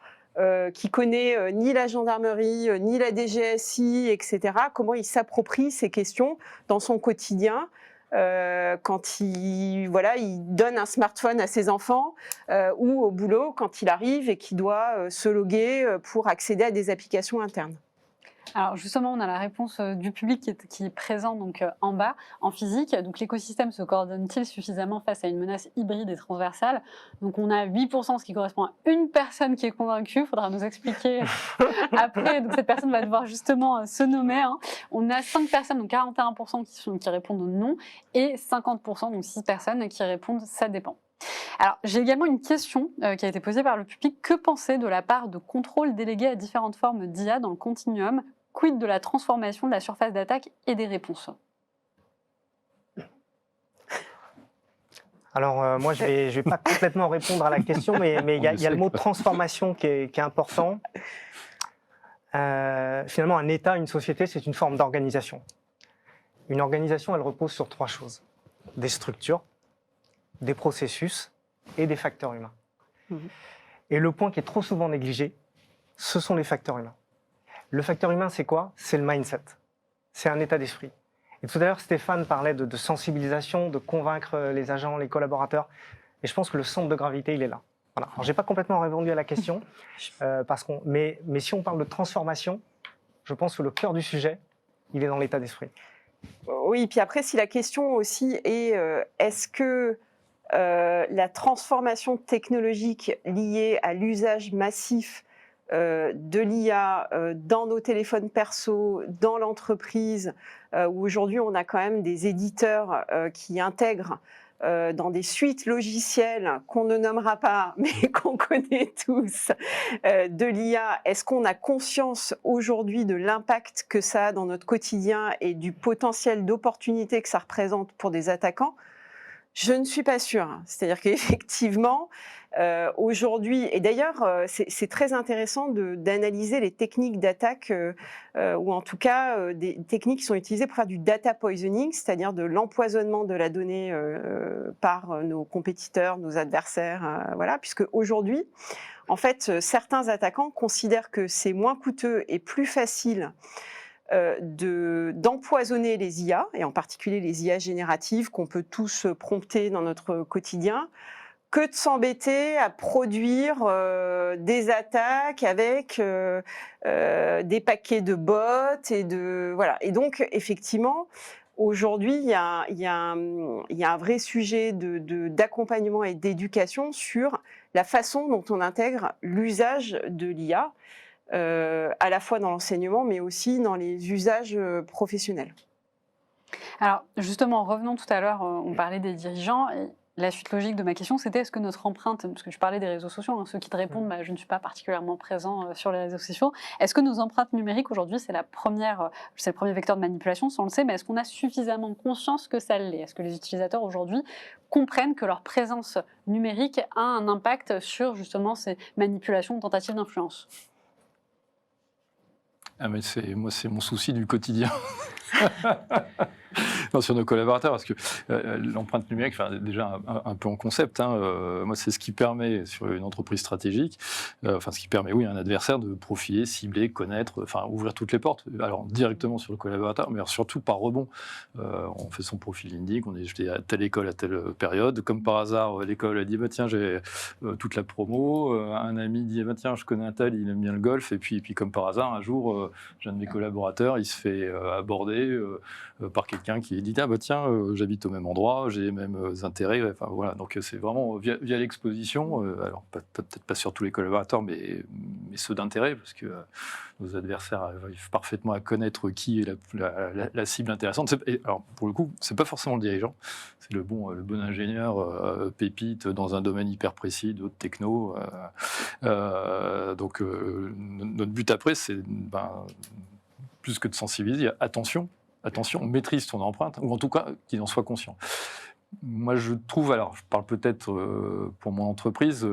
qui connaît ni la gendarmerie, ni la DGSI, etc., comment il s'approprie ces questions dans son quotidien quand il donne un smartphone à ses enfants ou au boulot quand il arrive et qu'il doit se loguer pour accéder à des applications internes. Alors justement, on a la réponse du public qui est présent donc, en bas, en physique. Donc l'écosystème se coordonne-t-il suffisamment face à une menace hybride et transversale? Donc on a 8%, ce qui correspond à une personne qui est convaincue. Il faudra nous expliquer après. Donc cette personne va devoir justement se nommer. On a 5 personnes, donc 41% qui répondent non, et 50%, donc 6 personnes qui répondent ça dépend. Alors, j'ai également une question qui a été posée par le public. Que penser de la part de contrôle délégué à différentes formes d'IA dans le continuum? Quid de la transformation de la surface d'attaque et des réponses? Alors, moi, je vais pas complètement répondre à la question, mais il y a le mot transformation qui est important. Finalement, un État, une société, c'est une forme d'organisation. Une organisation, elle repose sur 3 choses. Des structures, des processus et des facteurs humains. Et le point qui est trop souvent négligé, ce sont les facteurs humains. Le facteur humain, c'est quoi? C'est le mindset. C'est un état d'esprit. Et tout à l'heure, Stéphane parlait de sensibilisation, de convaincre les agents, les collaborateurs. Et je pense que le centre de gravité, il est là. Voilà. Alors, j'ai pas complètement répondu à la question, mais si on parle de transformation, je pense que le cœur du sujet, il est dans l'état d'esprit. Oui, puis après, si la question aussi est est-ce que la transformation technologique liée à l'usage massif de l'IA dans nos téléphones perso, dans l'entreprise, où aujourd'hui on a quand même des éditeurs qui intègrent dans des suites logicielles qu'on ne nommera pas, mais qu'on connaît tous, de l'IA, est-ce qu'on a conscience aujourd'hui de l'impact que ça a dans notre quotidien et du potentiel d'opportunité que ça représente pour des attaquants? Je ne suis pas sûre. C'est-à-dire qu'effectivement, aujourd'hui, et d'ailleurs, c'est très intéressant d'analyser les techniques d'attaque, ou en tout cas des techniques qui sont utilisées pour faire du data poisoning, c'est-à-dire de l'empoisonnement de la donnée par nos compétiteurs, nos adversaires, voilà, puisque aujourd'hui, en fait, certains attaquants considèrent que c'est moins coûteux et plus facile d'empoisonner les IA, et en particulier les IA génératives qu'on peut tous prompter dans notre quotidien, que de s'embêter à produire des attaques avec des paquets de bots et de voilà. Et donc effectivement, aujourd'hui, il y a un vrai sujet d'accompagnement et d'éducation sur la façon dont on intègre l'usage de l'IA. À la fois dans l'enseignement, mais aussi dans les usages professionnels. Alors justement, revenons tout à l'heure, on parlait des dirigeants. Et la suite logique de ma question, c'était est-ce que notre empreinte, parce que je parlais des réseaux sociaux, ceux qui te répondent, je ne suis pas particulièrement présent sur les réseaux sociaux, est-ce que nos empreintes numériques aujourd'hui, c'est le premier vecteur de manipulation, ça on le sait, mais est-ce qu'on a suffisamment conscience que ça l'est? Est-ce que les utilisateurs aujourd'hui comprennent que leur présence numérique a un impact sur justement ces manipulations, tentatives d'influence? Ah mais c'est mon souci du quotidien. Non, sur nos collaborateurs, parce que l'empreinte numérique, déjà un peu en concept, moi c'est ce qui permet sur une entreprise stratégique, ce qui permet, oui, à un adversaire de profiler, cibler, connaître, ouvrir toutes les portes, alors directement sur le collaborateur, mais alors surtout par rebond. On fait son profil LinkedIn, on est jeté à telle école à telle période, comme par hasard, l'école a dit, tiens, j'ai toute la promo, un ami dit, tiens, je connais un tel, il aime bien le golf, et puis comme par hasard, un jour, j'ai un de mes collaborateurs, il se fait aborder par quelqu'un qui dit tiens, j'habite au même endroit, j'ai les mêmes intérêts. Voilà, donc c'est vraiment via l'exposition, alors peut-être pas sur tous les collaborateurs, mais ceux d'intérêt, parce que nos adversaires arrivent parfaitement à connaître qui est la cible intéressante. Et alors pour le coup, c'est pas forcément le dirigeant, c'est le bon ingénieur pépite dans un domaine hyper précis, d'autres techno. Donc notre but après, c'est plus que de sensibiliser, attention, maîtrise ton empreinte, ou en tout cas qu'il en soit conscient. Moi, je trouve, alors je parle peut-être pour mon entreprise,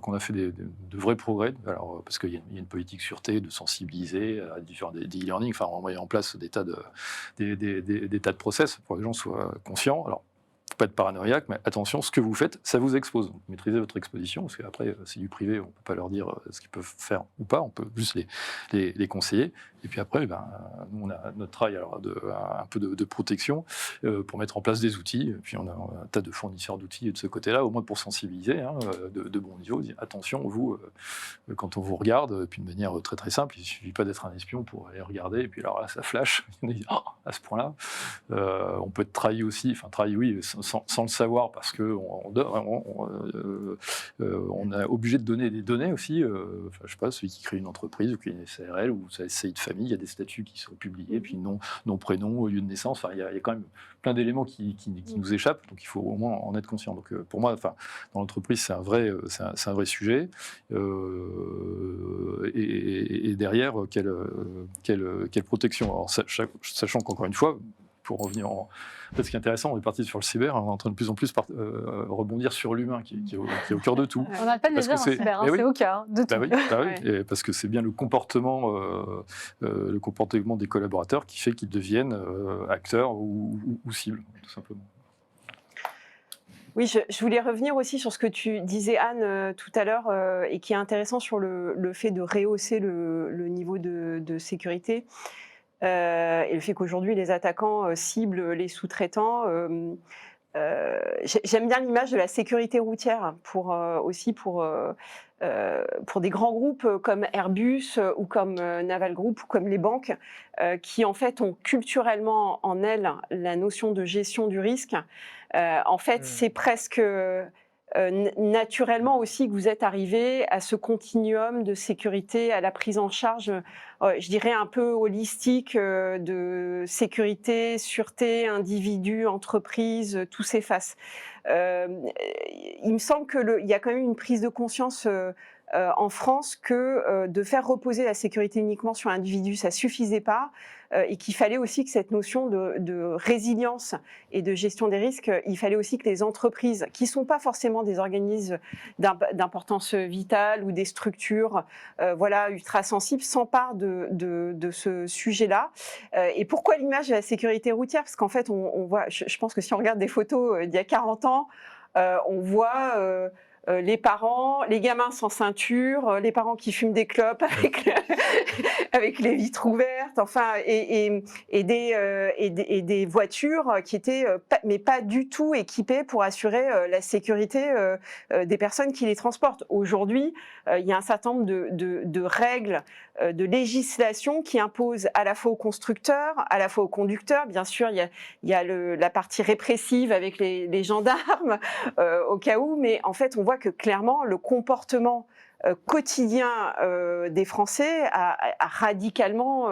qu'on a fait de vrais progrès, alors, parce qu'il y a une politique sûreté, de sensibiliser à différents des e-learning, on met en place des tas de process pour que les gens soient conscients. Alors, pas de paranoïaque, mais attention, ce que vous faites, ça vous expose. Donc, maîtrisez votre exposition, parce qu'après, c'est du privé, on ne peut pas leur dire ce qu'ils peuvent faire ou pas, on peut juste les conseiller. Et puis après, nous, on a notre travail un peu de protection pour mettre en place des outils. Et puis on a un tas de fournisseurs d'outils de ce côté-là, au moins pour sensibiliser de bon niveau. Attention, vous, quand on vous regarde, puis de manière très très simple, il ne suffit pas d'être un espion pour aller regarder, et puis alors là, ça flash, à ce point-là. On peut être trahi aussi, trahi, oui, sans le savoir, parce qu'on est obligé de donner des données aussi. Je sais pas, celui qui crée une entreprise ou qui est une SARL ou sa SCI de famille, il y a des statuts qui sont publiés, puis nom, prénom, lieu de naissance. Il y a quand même plein d'éléments qui nous échappent, donc il faut au moins en être conscient. Donc pour moi, dans l'entreprise, c'est un vrai sujet. Et derrière, quelle protection. Alors, sachant qu'encore une fois, pour revenir ce qui est intéressant, on est parti sur le cyber, on est en train de plus en plus rebondir sur l'humain qui est au cœur de tout. On n'arrête pas de le dire dans le cyber, c'est au cœur de tout. Oui, parce que c'est bien le comportement des collaborateurs qui fait qu'ils deviennent acteurs ou cibles, tout simplement. Oui, je voulais revenir aussi sur ce que tu disais, Anne, tout à l'heure, et qui est intéressant sur le fait de rehausser le niveau de sécurité. Et le fait qu'aujourd'hui, les attaquants ciblent les sous-traitants. J'aime bien l'image de la sécurité routière pour des grands groupes comme Airbus ou comme Naval Group ou comme les banques qui, en fait, ont culturellement en elles la notion de gestion du risque. En fait, c'est presque naturellement aussi que vous êtes arrivé à ce continuum de sécurité, à la prise en charge, je dirais un peu holistique de sécurité, sûreté, individu, entreprise, tous ces faces. Il me semble qu'il y a quand même une prise de conscience en France que de faire reposer la sécurité uniquement sur l'individu, ça suffisait pas, et qu'il fallait aussi que cette notion de résilience et de gestion des risques, il fallait aussi que les entreprises, qui sont pas forcément des organismes d'importance vitale ou des structures ultra sensibles, s'emparent de ce sujet-là. Et pourquoi l'image de la sécurité routière? Parce qu'en fait, on voit, je pense que si on regarde des photos d'il y a 40 ans, on voit les parents, les gamins sans ceinture, les parents qui fument des clopes avec les vitres ouvertes, enfin, et des voitures qui étaient mais pas du tout équipées pour assurer la sécurité des personnes qui les transportent. Aujourd'hui, il y a un certain nombre de règles, de législation qui imposent à la fois aux constructeurs, à la fois aux conducteurs. Bien sûr, il y a la partie répressive avec les gendarmes au cas où, mais en fait, on voit que clairement, le comportement quotidien des Français a radicalement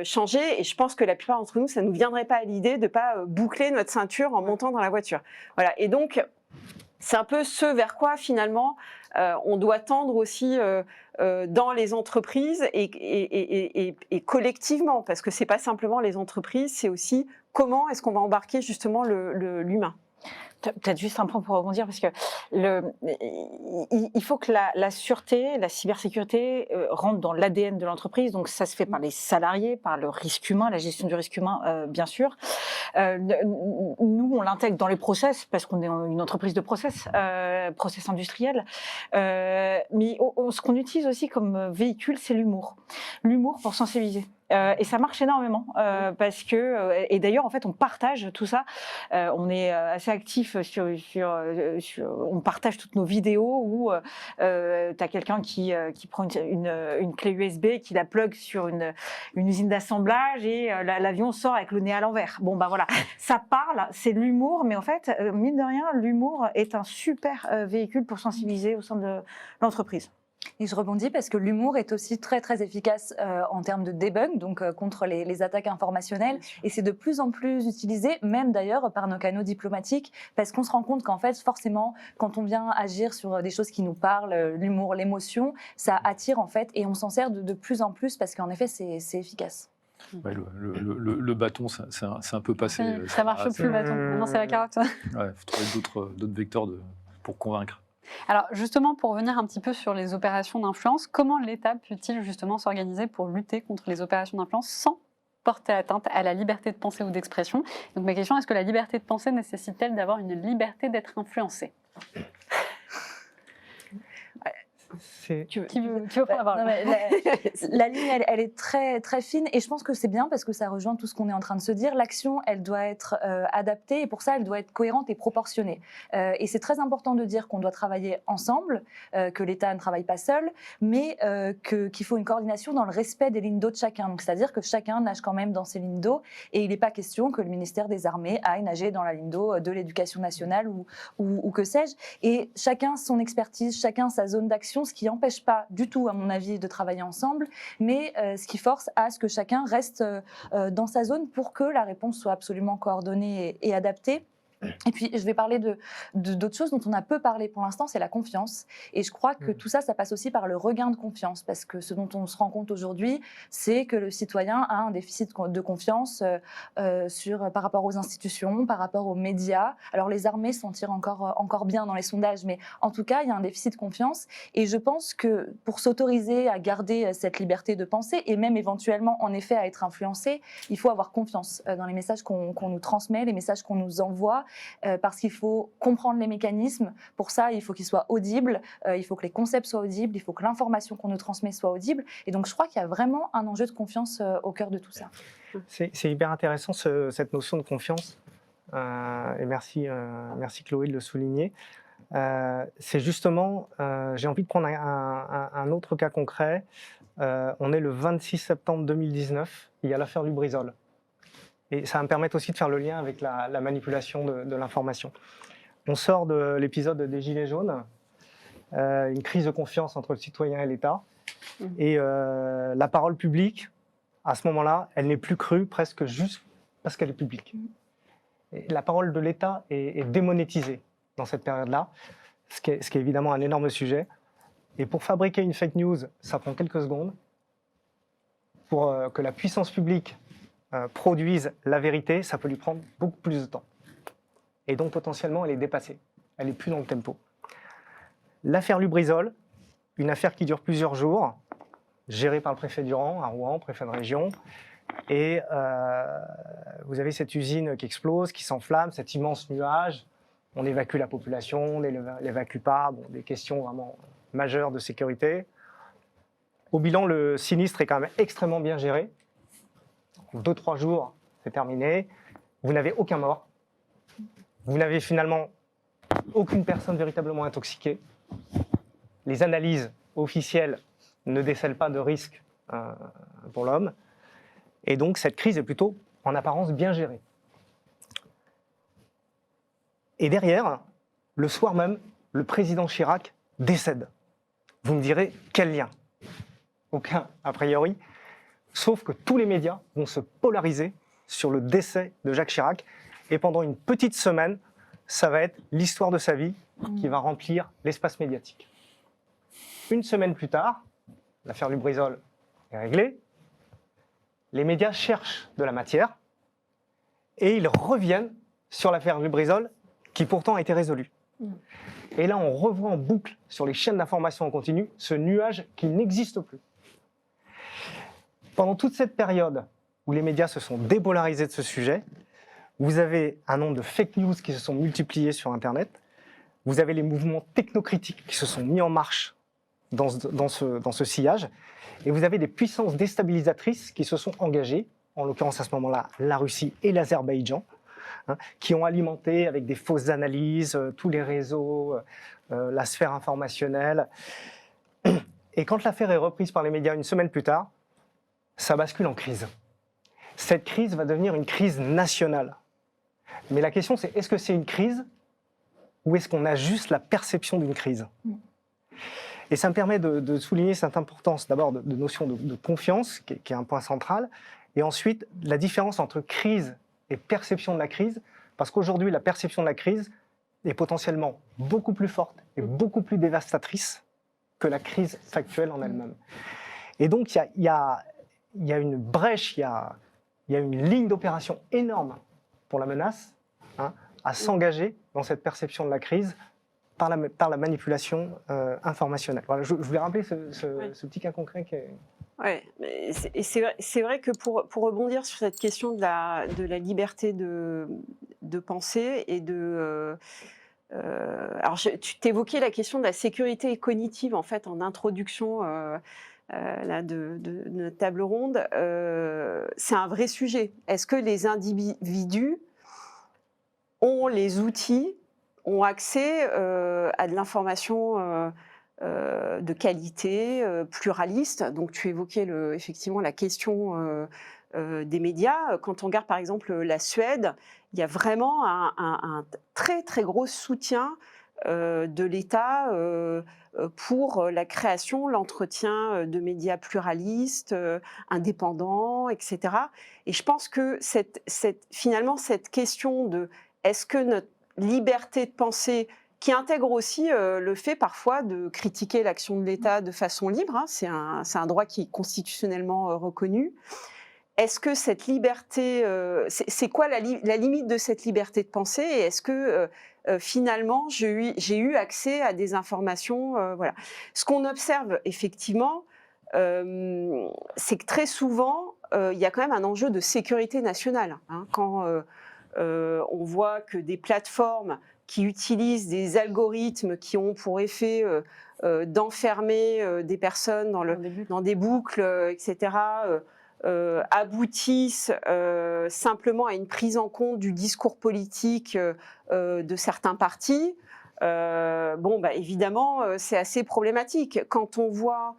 changé, et je pense que la plupart d'entre nous, ça ne nous viendrait pas à l'idée de ne pas boucler notre ceinture en montant dans la voiture. Voilà. Et donc, c'est un peu ce vers quoi finalement on doit tendre aussi dans les entreprises et collectivement, parce que c'est pas simplement les entreprises, c'est aussi comment est-ce qu'on va embarquer justement l'humain. Peut-être juste un point pour rebondir, parce que il faut que la sûreté, la cybersécurité rentre dans l'ADN de l'entreprise. Donc ça se fait par les salariés, par le risque humain, la gestion du risque humain, bien sûr. Nous, on l'intègre dans les process, parce qu'on est une entreprise de process industriel. Mais ce qu'on utilise aussi comme véhicule, c'est l'humour. L'humour pour sensibiliser. Et ça marche énormément parce que, et d'ailleurs en fait on partage tout ça, on est assez actif on partage toutes nos vidéos où t'as quelqu'un qui prend une clé USB, qui la plug sur une usine d'assemblage, et l'avion sort avec le nez à l'envers. Bon bah voilà, ça parle, c'est de l'humour, mais en fait mine de rien l'humour est un super véhicule pour sensibiliser au sein de l'entreprise. Et je rebondis parce que l'humour est aussi très très efficace en termes de debug, donc contre les attaques informationnelles, et c'est de plus en plus utilisé, même d'ailleurs par nos canaux diplomatiques, parce qu'on se rend compte qu'en fait forcément quand on vient agir sur des choses qui nous parlent, l'humour, l'émotion, ça attire en fait, et on s'en sert de plus en plus parce qu'en effet c'est efficace. Ouais, le bâton, c'est un peu passé. Ça marche plus le bâton, maintenant c'est la carotte. Ouais, faut trouver d'autres vecteurs pour convaincre. Alors justement, pour revenir un petit peu sur les opérations d'influence, comment l'État peut-il justement s'organiser pour lutter contre les opérations d'influence sans porter atteinte à la liberté de pensée ou d'expression? Donc ma question, est-ce que la liberté de pensée nécessite-t-elle d'avoir une liberté d'être influencé? Qui veut prendre la parole? Non, mais la ligne, elle est très, très fine, et je pense que c'est bien parce que ça rejoint tout ce qu'on est en train de se dire. L'action, elle doit être adaptée, et pour ça, elle doit être cohérente et proportionnée. Et c'est très important de dire qu'on doit travailler ensemble, que l'État ne travaille pas seul, mais qu'il faut une coordination dans le respect des lignes d'eau de chacun. Donc, c'est-à-dire que chacun nage quand même dans ses lignes d'eau, et il n'est pas question que le ministère des Armées aille nager dans la ligne d'eau de l'Éducation nationale ou que sais-je. Et chacun son expertise, chacun sa zone d'action, ce qui n'empêche pas du tout, à mon avis, de travailler ensemble, mais ce qui force à ce que chacun reste dans sa zone pour que la réponse soit absolument coordonnée et adaptée. Et puis, je vais parler d'autres choses dont on a peu parlé pour l'instant, c'est la confiance. Et je crois que tout ça, ça passe aussi par le regain de confiance, parce que ce dont on se rend compte aujourd'hui, c'est que le citoyen a un déficit de confiance par rapport aux institutions, par rapport aux médias. Alors, les armées s'en tirent encore bien dans les sondages, mais en tout cas, il y a un déficit de confiance. Et je pense que pour s'autoriser à garder cette liberté de penser, et même éventuellement, en effet, à être influencé, il faut avoir confiance dans les messages qu'on nous transmet, les messages qu'on nous envoie, parce qu'il faut comprendre les mécanismes. Pour ça, il faut qu'ils soient audibles, il faut que les concepts soient audibles, il faut que l'information qu'on nous transmet soit audible. Et donc, je crois qu'il y a vraiment un enjeu de confiance au cœur de tout ça. C'est hyper intéressant cette notion de confiance. Et merci Chloé de le souligner. C'est justement, j'ai envie de prendre un autre cas concret. On est le 26 septembre 2019, il y a l'affaire Lubrizol. Et ça va me permettre aussi de faire le lien avec la manipulation de l'information. On sort de l'épisode des Gilets jaunes, une crise de confiance entre le citoyen et l'État. Et la parole publique, à ce moment-là, elle n'est plus crue presque juste parce qu'elle est publique. Et la parole de l'État est démonétisée dans cette période-là, ce qui est évidemment un énorme sujet. Et pour fabriquer une fake news, ça prend quelques secondes. Pour que la puissance publique produise la vérité, ça peut lui prendre beaucoup plus de temps. Et donc potentiellement, elle est dépassée. Elle n'est plus dans le tempo. L'affaire Lubrizol, une affaire qui dure plusieurs jours, gérée par le préfet Durand à Rouen, préfet de région. Et vous avez cette usine qui explose, qui s'enflamme, cet immense nuage. On évacue la population, on ne l'évacue pas. Bon, des questions vraiment majeures de sécurité. Au bilan, le sinistre est quand même extrêmement bien géré. En 2-3 jours, c'est terminé. Vous n'avez aucun mort. Vous n'avez finalement aucune personne véritablement intoxiquée. Les analyses officielles ne décèlent pas de risque pour l'homme. Et donc, cette crise est plutôt, en apparence, bien gérée. Et derrière, le soir même, le président Chirac décède. Vous me direz, quel lien ? Aucun, a priori. Sauf que tous les médias vont se polariser sur le décès de Jacques Chirac. Et pendant une petite semaine, ça va être l'histoire de sa vie qui va remplir l'espace médiatique. Une semaine plus tard, l'affaire Lubrizol est réglée. Les médias cherchent de la matière et ils reviennent sur l'affaire Lubrizol qui pourtant a été résolue. Et là, on revoit en boucle sur les chaînes d'information en continu ce nuage qui n'existe plus. Pendant toute cette période où les médias se sont dépolarisés de ce sujet, vous avez un nombre de fake news qui se sont multipliés sur Internet, vous avez les mouvements technocritiques qui se sont mis en marche dans ce sillage, et vous avez des puissances déstabilisatrices qui se sont engagées, en l'occurrence à ce moment-là la Russie et l'Azerbaïdjan, qui ont alimenté avec des fausses analyses tous les réseaux, la sphère informationnelle. Et quand l'affaire est reprise par les médias une semaine plus tard, ça bascule en crise. Cette crise va devenir une crise nationale. Mais la question c'est, est-ce que c'est une crise ou est-ce qu'on a juste la perception d'une crise ? Et ça me permet de souligner cette importance d'abord de notion de confiance, qui est un point central, et ensuite la différence entre crise et perception de la crise, parce qu'aujourd'hui la perception de la crise est potentiellement beaucoup plus forte et beaucoup plus dévastatrice que la crise factuelle en elle-même. Et donc il y a une brèche, il y a une ligne d'opération énorme pour la menace à s'engager dans cette perception de la crise par la manipulation informationnelle. Voilà, je voulais rappeler ce petit cas concret qui est... Oui, et c'est vrai que pour rebondir sur cette question de la liberté de penser et de... alors, tu t'évoquais la question de la sécurité cognitive en fait en introduction là, de notre table ronde. C'est un vrai sujet. Est-ce que les individus ont les outils, ont accès à de l'information de qualité, pluraliste. Donc tu évoquais effectivement la question des médias. Quand on regarde par exemple la Suède, il y a vraiment un très très gros soutien de l'État pour la création, l'entretien de médias pluralistes, indépendants, etc. Et je pense que finalement cette question de est-ce que notre liberté de penser, qui intègre aussi le fait parfois de critiquer l'action de l'État de façon libre, c'est un droit qui est constitutionnellement reconnu. Est-ce que cette liberté, c'est quoi la limite de cette liberté de penser, et est-ce que finalement j'ai eu accès à des informations, voilà. Ce qu'on observe effectivement, c'est que très souvent il y a quand même un enjeu de sécurité nationale, quand on voit que des plateformes qui utilisent des algorithmes qui ont pour effet d'enfermer des personnes dans des boucles, etc., aboutissent simplement à une prise en compte du discours politique de certains partis. Évidemment, c'est assez problématique. Quand on voit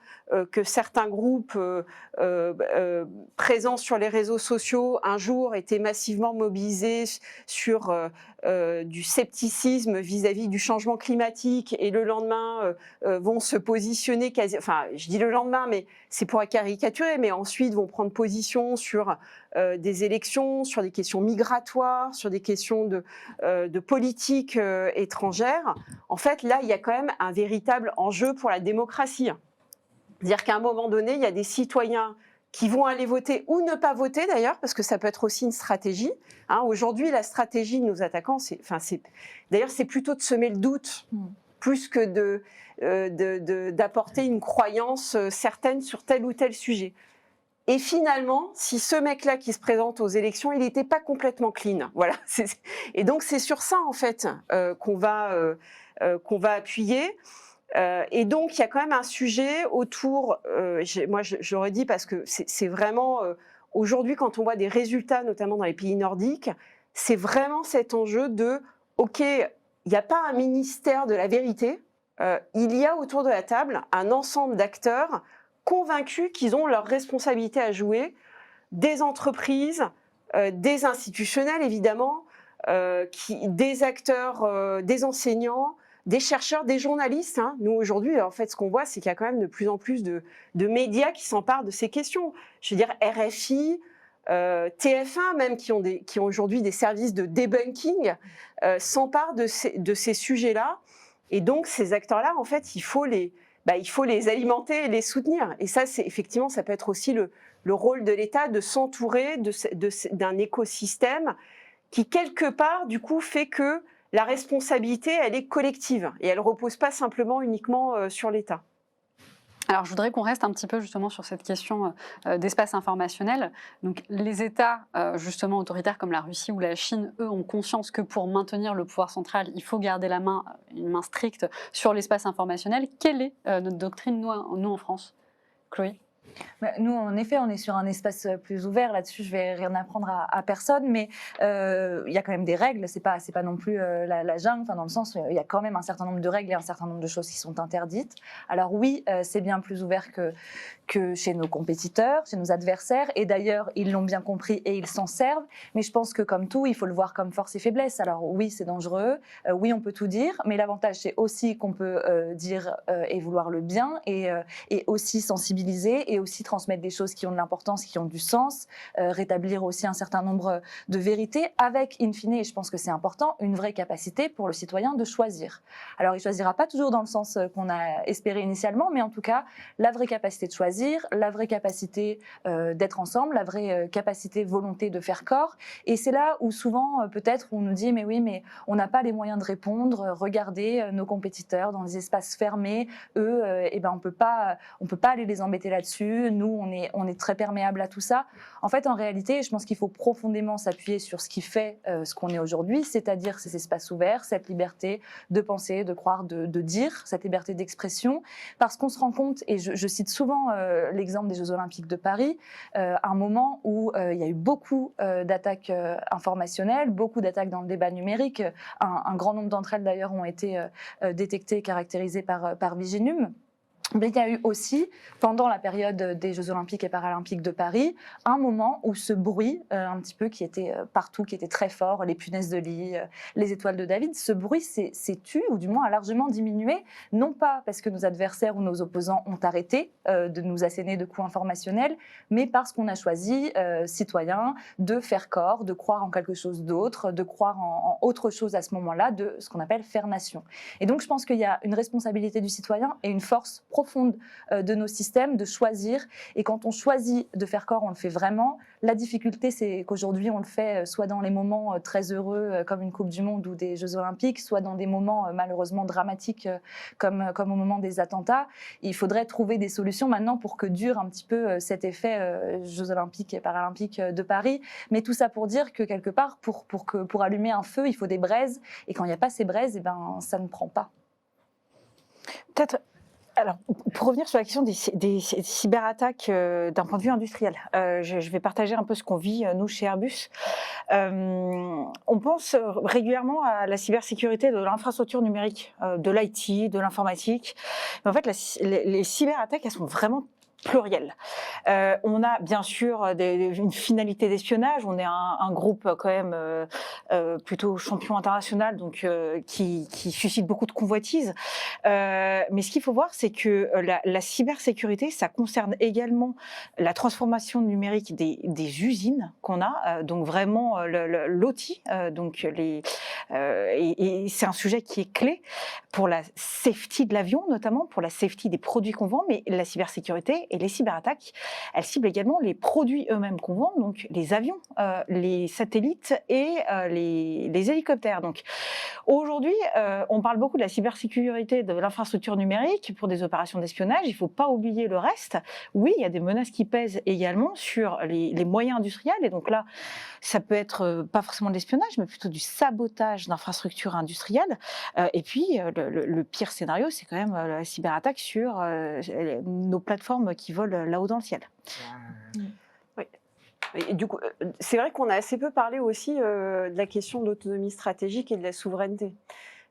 que certains groupes présents sur les réseaux sociaux un jour étaient massivement mobilisés sur du scepticisme vis-à-vis du changement climatique et le lendemain vont se positionner, enfin je dis le lendemain, mais c'est pour caricaturer, mais ensuite vont prendre position sur des élections, sur des questions migratoires, sur des questions de politique étrangère. En fait, là, il y a quand même un véritable enjeu pour la démocratie. C'est-à-dire qu'à un moment donné, il y a des citoyens qui vont aller voter ou ne pas voter d'ailleurs, parce que ça peut être aussi une stratégie. Aujourd'hui, la stratégie de nos attaquants, d'ailleurs, c'est plutôt de semer le doute, plus que d'apporter une croyance certaine sur tel ou tel sujet. Et finalement, si ce mec-là qui se présente aux élections, il n'était pas complètement clean. Voilà. Et donc, c'est sur ça, en fait, qu'on va appuyer. Et donc, il y a quand même un sujet autour, moi je redis parce que c'est vraiment, aujourd'hui quand on voit des résultats, notamment dans les pays nordiques, c'est vraiment cet enjeu de, ok, il n'y a pas un ministère de la vérité, il y a autour de la table un ensemble d'acteurs convaincus qu'ils ont leur responsabilité à jouer, des entreprises, des institutionnels évidemment, des acteurs, des enseignants, des chercheurs, des journalistes. Nous, aujourd'hui, en fait, ce qu'on voit, c'est qu'il y a quand même de plus en plus de médias qui s'emparent de ces questions. Je veux dire, RFI, TF1 même, qui ont aujourd'hui des services de debunking, s'emparent de ces sujets-là. Et donc, ces acteurs-là, en fait, il faut les alimenter et les soutenir. Et ça, effectivement, ça peut être aussi le rôle de l'État de s'entourer d'un écosystème qui, quelque part, du coup, fait que la responsabilité, elle est collective et elle ne repose pas simplement uniquement sur l'État. Alors, je voudrais qu'on reste un petit peu justement sur cette question d'espace informationnel. Donc, les États justement autoritaires comme la Russie ou la Chine, eux, ont conscience que pour maintenir le pouvoir central, il faut garder une main stricte sur l'espace informationnel. Quelle est notre doctrine, nous en France? Chloé? Nous, en effet, on est sur un espace plus ouvert. Là-dessus, je vais rien apprendre à personne, mais il y a quand même des règles. C'est pas non plus la jungle. Enfin, dans le sens, il y a quand même un certain nombre de règles et un certain nombre de choses qui sont interdites. Alors oui, c'est bien plus ouvert que chez nos compétiteurs, chez nos adversaires. Et d'ailleurs, ils l'ont bien compris et ils s'en servent. Mais je pense que comme tout, il faut le voir comme force et faiblesse. Alors oui, c'est dangereux. Oui, on peut tout dire. Mais l'avantage, c'est aussi qu'on peut dire et vouloir le bien et aussi sensibiliser et aussi transmettre des choses qui ont de l'importance, qui ont du sens, rétablir aussi un certain nombre de vérités avec, in fine, et je pense que c'est important, une vraie capacité pour le citoyen de choisir. Alors, il ne choisira pas toujours dans le sens qu'on a espéré initialement, mais en tout cas, la vraie capacité de choisir, la vraie capacité d'être ensemble, la vraie capacité, volonté de faire corps. Et c'est là où souvent, peut-être, on nous dit, mais oui, mais on n'a pas les moyens de répondre, regardez nos compétiteurs dans les espaces fermés, eux, on peut pas aller les embêter là-dessus. Nous, on est très perméable à tout ça. En fait, en réalité, je pense qu'il faut profondément s'appuyer sur ce qui fait ce qu'on est aujourd'hui, c'est-à-dire ces espaces ouverts, cette liberté de penser, de croire, de dire, cette liberté d'expression, parce qu'on se rend compte, et je cite souvent l'exemple des Jeux Olympiques de Paris, un moment où il y a eu beaucoup d'attaques informationnelles, beaucoup d'attaques dans le débat numérique. Un grand nombre d'entre elles, d'ailleurs, ont été détectées et caractérisées par Viginum. Mais il y a eu aussi, pendant la période des Jeux Olympiques et Paralympiques de Paris, un moment où ce bruit, un petit peu qui était partout, qui était très fort, les punaises de lit, les étoiles de David, ce bruit s'est tu, ou du moins a largement diminué, non pas parce que nos adversaires ou nos opposants ont arrêté de nous asséner de coups informationnels, mais parce qu'on a choisi, citoyens, de faire corps, de croire en quelque chose d'autre, de croire en autre chose à ce moment-là, de ce qu'on appelle faire nation. Et donc je pense qu'il y a une responsabilité du citoyen et une force profonde de nos systèmes de choisir. Et quand on choisit de faire corps, on le fait vraiment. La difficulté, c'est qu'aujourd'hui, on le fait soit dans les moments très heureux, comme une Coupe du Monde ou des Jeux Olympiques, soit dans des moments malheureusement dramatiques, comme au moment des attentats. Il faudrait trouver des solutions maintenant pour que dure un petit peu cet effet Jeux Olympiques et Paralympiques de Paris. Mais tout ça pour dire que quelque part, pour allumer un feu, il faut des braises. Et quand il n'y a pas ces braises, ça ne prend pas. Peut-être. Alors, pour revenir sur la question des cyberattaques d'un point de vue industriel, je vais partager un peu ce qu'on vit, nous, chez Airbus. On pense régulièrement à la cybersécurité de l'infrastructure numérique, de l'IT, de l'informatique. Mais en fait, les cyberattaques, elles sont vraiment pluriel. On a bien sûr une finalité d'espionnage. On est un groupe quand même plutôt champion international, donc qui suscite beaucoup de convoitises. Mais ce qu'il faut voir, c'est que la cybersécurité, ça concerne également la transformation numérique des usines qu'on a. Donc vraiment l'OT. Et c'est un sujet qui est clé pour la safety de l'avion, notamment pour la safety des produits qu'on vend, mais la cybersécurité et les cyberattaques, elles ciblent également les produits eux-mêmes qu'on vend, donc les avions, les satellites et les hélicoptères. Donc aujourd'hui, on parle beaucoup de la cybersécurité de l'infrastructure numérique pour des opérations d'espionnage. Il ne faut pas oublier le reste. Oui, il y a des menaces qui pèsent également sur les moyens industriels, et donc là, ça peut être pas forcément de l'espionnage, mais plutôt du sabotage d'infrastructures industrielles. Et puis, le pire scénario, c'est quand même la cyberattaque sur nos plateformes qui volent là-haut dans le ciel. Oui. Et du coup, c'est vrai qu'on a assez peu parlé aussi de la question de l'autonomie stratégique et de la souveraineté.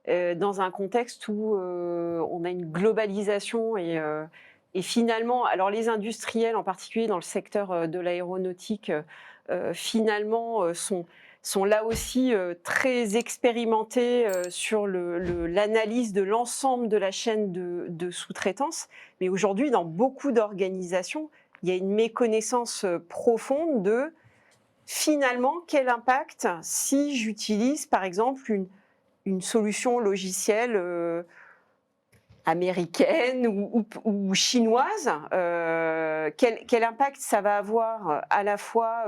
Dans un contexte où on a une globalisation et finalement, alors les industriels, en particulier dans le secteur de l'aéronautique, finalement sont là aussi très expérimentés sur l'analyse de l'ensemble de la chaîne de sous-traitance. Mais aujourd'hui, dans beaucoup d'organisations, il y a une méconnaissance profonde de finalement quel impact si j'utilise par exemple une solution logicielle américaine ou chinoise, quel impact ça va avoir à la fois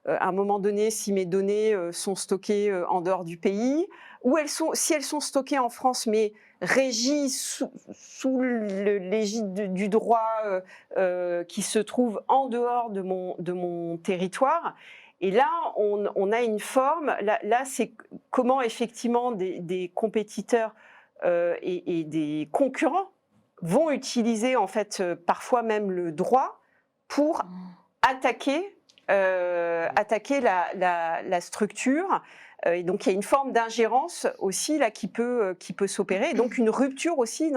à un moment donné si mes données sont stockées en dehors du pays, ou si elles sont stockées en France mais régies sous l'égide du droit qui se trouve en dehors de mon territoire. Et là, on a une forme, là c'est comment effectivement des compétiteurs et des concurrents vont utiliser en fait parfois même le droit pour attaquer la structure. Et donc il y a une forme d'ingérence aussi là qui peut s'opérer. Et donc une rupture aussi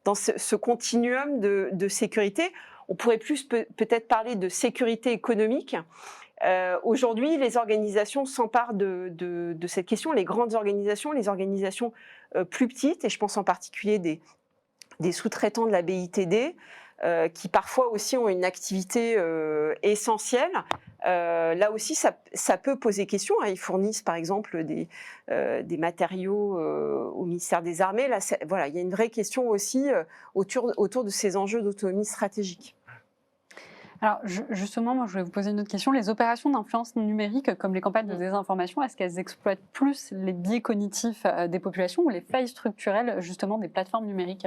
dans ce continuum de sécurité. On pourrait plus peut-être parler de sécurité économique. Aujourd'hui, les organisations s'emparent de cette question, les grandes organisations, les organisations plus petites, et je pense en particulier des sous-traitants de la BITD, qui parfois aussi ont une activité essentielle. Là aussi, ça peut poser question. Ils fournissent par exemple des matériaux au ministère des Armées. Là, voilà, il y a une vraie question aussi autour de ces enjeux d'autonomie stratégique. Alors justement, moi je voulais vous poser une autre question. Les opérations d'influence numérique, comme les campagnes de désinformation, est-ce qu'elles exploitent plus les biais cognitifs des populations ou les failles structurelles justement des plateformes numériques ?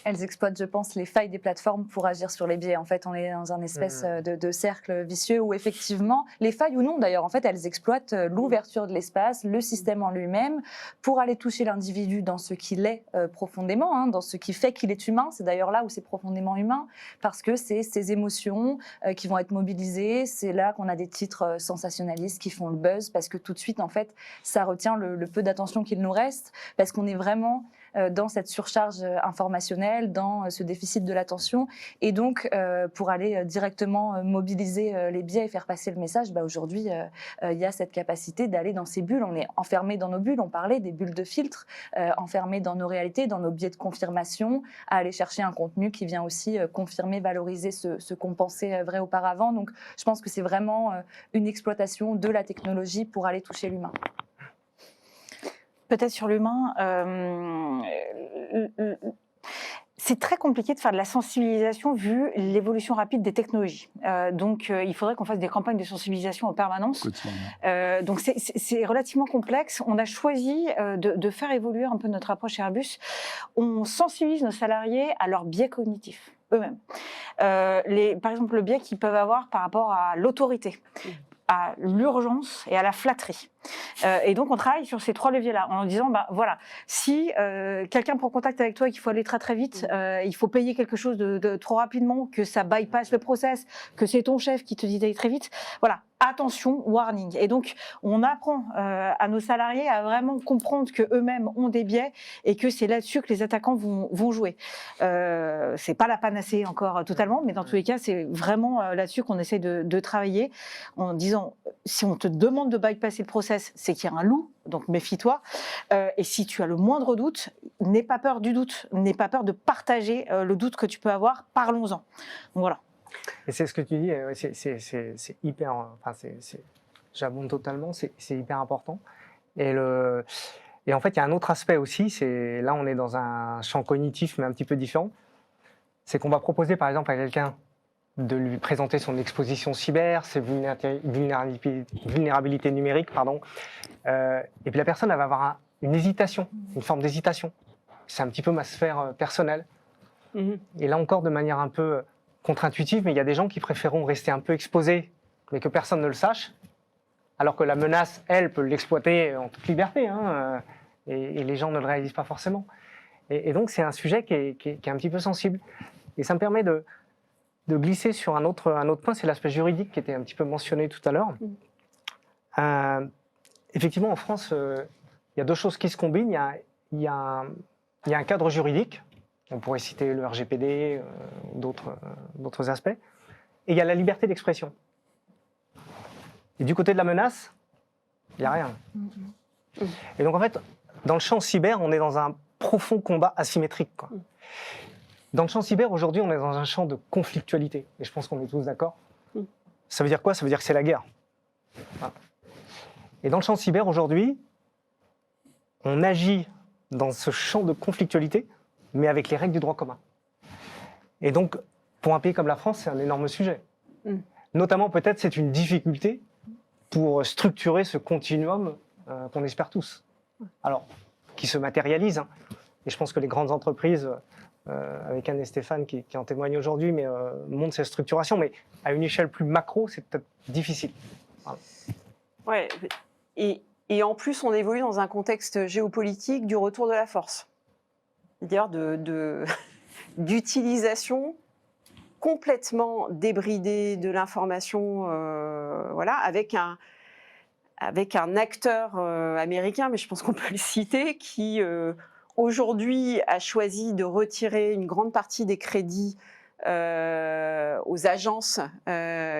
Elles exploitent, je pense, les failles des plateformes pour agir sur les biais. En fait, on est dans un espèce de cercle vicieux où effectivement, les failles ou non d'ailleurs, en fait, elles exploitent l'ouverture de l'espace, le système en lui-même, pour aller toucher l'individu dans ce qu'il est profondément, dans ce qui fait qu'il est humain. C'est d'ailleurs là où c'est profondément humain, parce que c'est ces émotions qui vont être mobilisées. C'est là qu'on a des titres sensationnalistes qui font le buzz, parce que tout de suite, en fait, ça retient le peu d'attention qu'il nous reste, parce qu'on est vraiment dans cette surcharge informationnelle, dans ce déficit de l'attention. Et donc, pour aller directement mobiliser les biais et faire passer le message, aujourd'hui, il y a cette capacité d'aller dans ces bulles. On est enfermé dans nos bulles, on parlait des bulles de filtre, enfermés dans nos réalités, dans nos biais de confirmation, à aller chercher un contenu qui vient aussi confirmer, valoriser ce qu'on pensait vrai auparavant. Donc, je pense que c'est vraiment une exploitation de la technologie pour aller toucher l'humain. Peut-être sur l'humain, c'est très compliqué de faire de la sensibilisation vu l'évolution rapide des technologies. Donc, il faudrait qu'on fasse des campagnes de sensibilisation en permanence. Donc, c'est relativement complexe. On a choisi de faire évoluer un peu notre approche Airbus. On sensibilise nos salariés à leurs biais cognitifs eux-mêmes. Par exemple, le biais qu'ils peuvent avoir par rapport à l'autorité, à l'urgence et à la flatterie. Et donc, on travaille sur ces trois leviers-là en disant, voilà, si quelqu'un prend contact avec toi et qu'il faut aller très très vite, il faut payer quelque chose de trop rapidement, que ça bypasse le process, que c'est ton chef qui te dit d'aller très vite, voilà, attention, warning. Et donc, on apprend à nos salariés à vraiment comprendre qu'eux-mêmes ont des biais et que c'est là-dessus que les attaquants vont jouer. C'est pas la panacée encore totalement, mais dans tous les cas, c'est vraiment là-dessus qu'on essaie de travailler en disant, si on te demande de bypasser le process, c'est qu'il y a un loup, donc méfie-toi. Et si tu as le moindre doute, n'aie pas peur du doute, n'aie pas peur de partager le doute que tu peux avoir, parlons-en. Donc voilà. Et c'est ce que tu dis, c'est hyper. Enfin, j'abonde totalement, c'est hyper important. Et en fait, il y a un autre aspect aussi, là, on est dans un champ cognitif, mais un petit peu différent. C'est qu'on va proposer, par exemple, à quelqu'un de lui présenter son exposition cyber, ses vulnérabilités numériques, pardon. Et puis la personne, elle va avoir une hésitation, une forme d'hésitation. C'est un petit peu ma sphère personnelle. Et là encore, de manière un peu contre-intuitive, mais il y a des gens qui préféreront rester un peu exposés, mais que personne ne le sache, alors que la menace, elle, peut l'exploiter en toute liberté, hein, et les gens ne le réalisent pas forcément. Et donc, c'est un sujet qui est un petit peu sensible. Et ça me permet de glisser sur un autre point, c'est l'aspect juridique qui était un petit peu mentionné tout à l'heure. Effectivement, en France, il y a deux choses qui se combinent. Il y a un cadre juridique. On pourrait citer le RGPD, d'autres aspects. Et il y a la liberté d'expression. Et du côté de la menace, il n'y a rien. Et donc en fait, dans le champ cyber, on est dans un profond combat asymétrique, quoi. Dans le champ cyber, aujourd'hui, on est dans un champ de conflictualité. Et je pense qu'on est tous d'accord. Ça veut dire quoi? Ça veut dire que c'est la guerre. Voilà. Et dans le champ cyber, aujourd'hui, on agit dans ce champ de conflictualité, mais avec les règles du droit commun. Et donc, pour un pays comme la France, c'est un énorme sujet. Notamment, peut-être, c'est une difficulté pour structurer ce continuum qu'on espère tous. Alors, qui se matérialise. Hein. Et je pense que les grandes entreprises, avec Anne et Stéphane qui en témoignent aujourd'hui, mais montrent cette structuration. Mais à une échelle plus macro, c'est peut-être difficile. Voilà. Ouais. Et en plus, on évolue dans un contexte géopolitique du retour de la force. C'est-à-dire d'utilisation complètement débridée de l'information, voilà, avec un acteur américain, mais je pense qu'on peut le citer, qui aujourd'hui a choisi de retirer une grande partie des crédits aux agences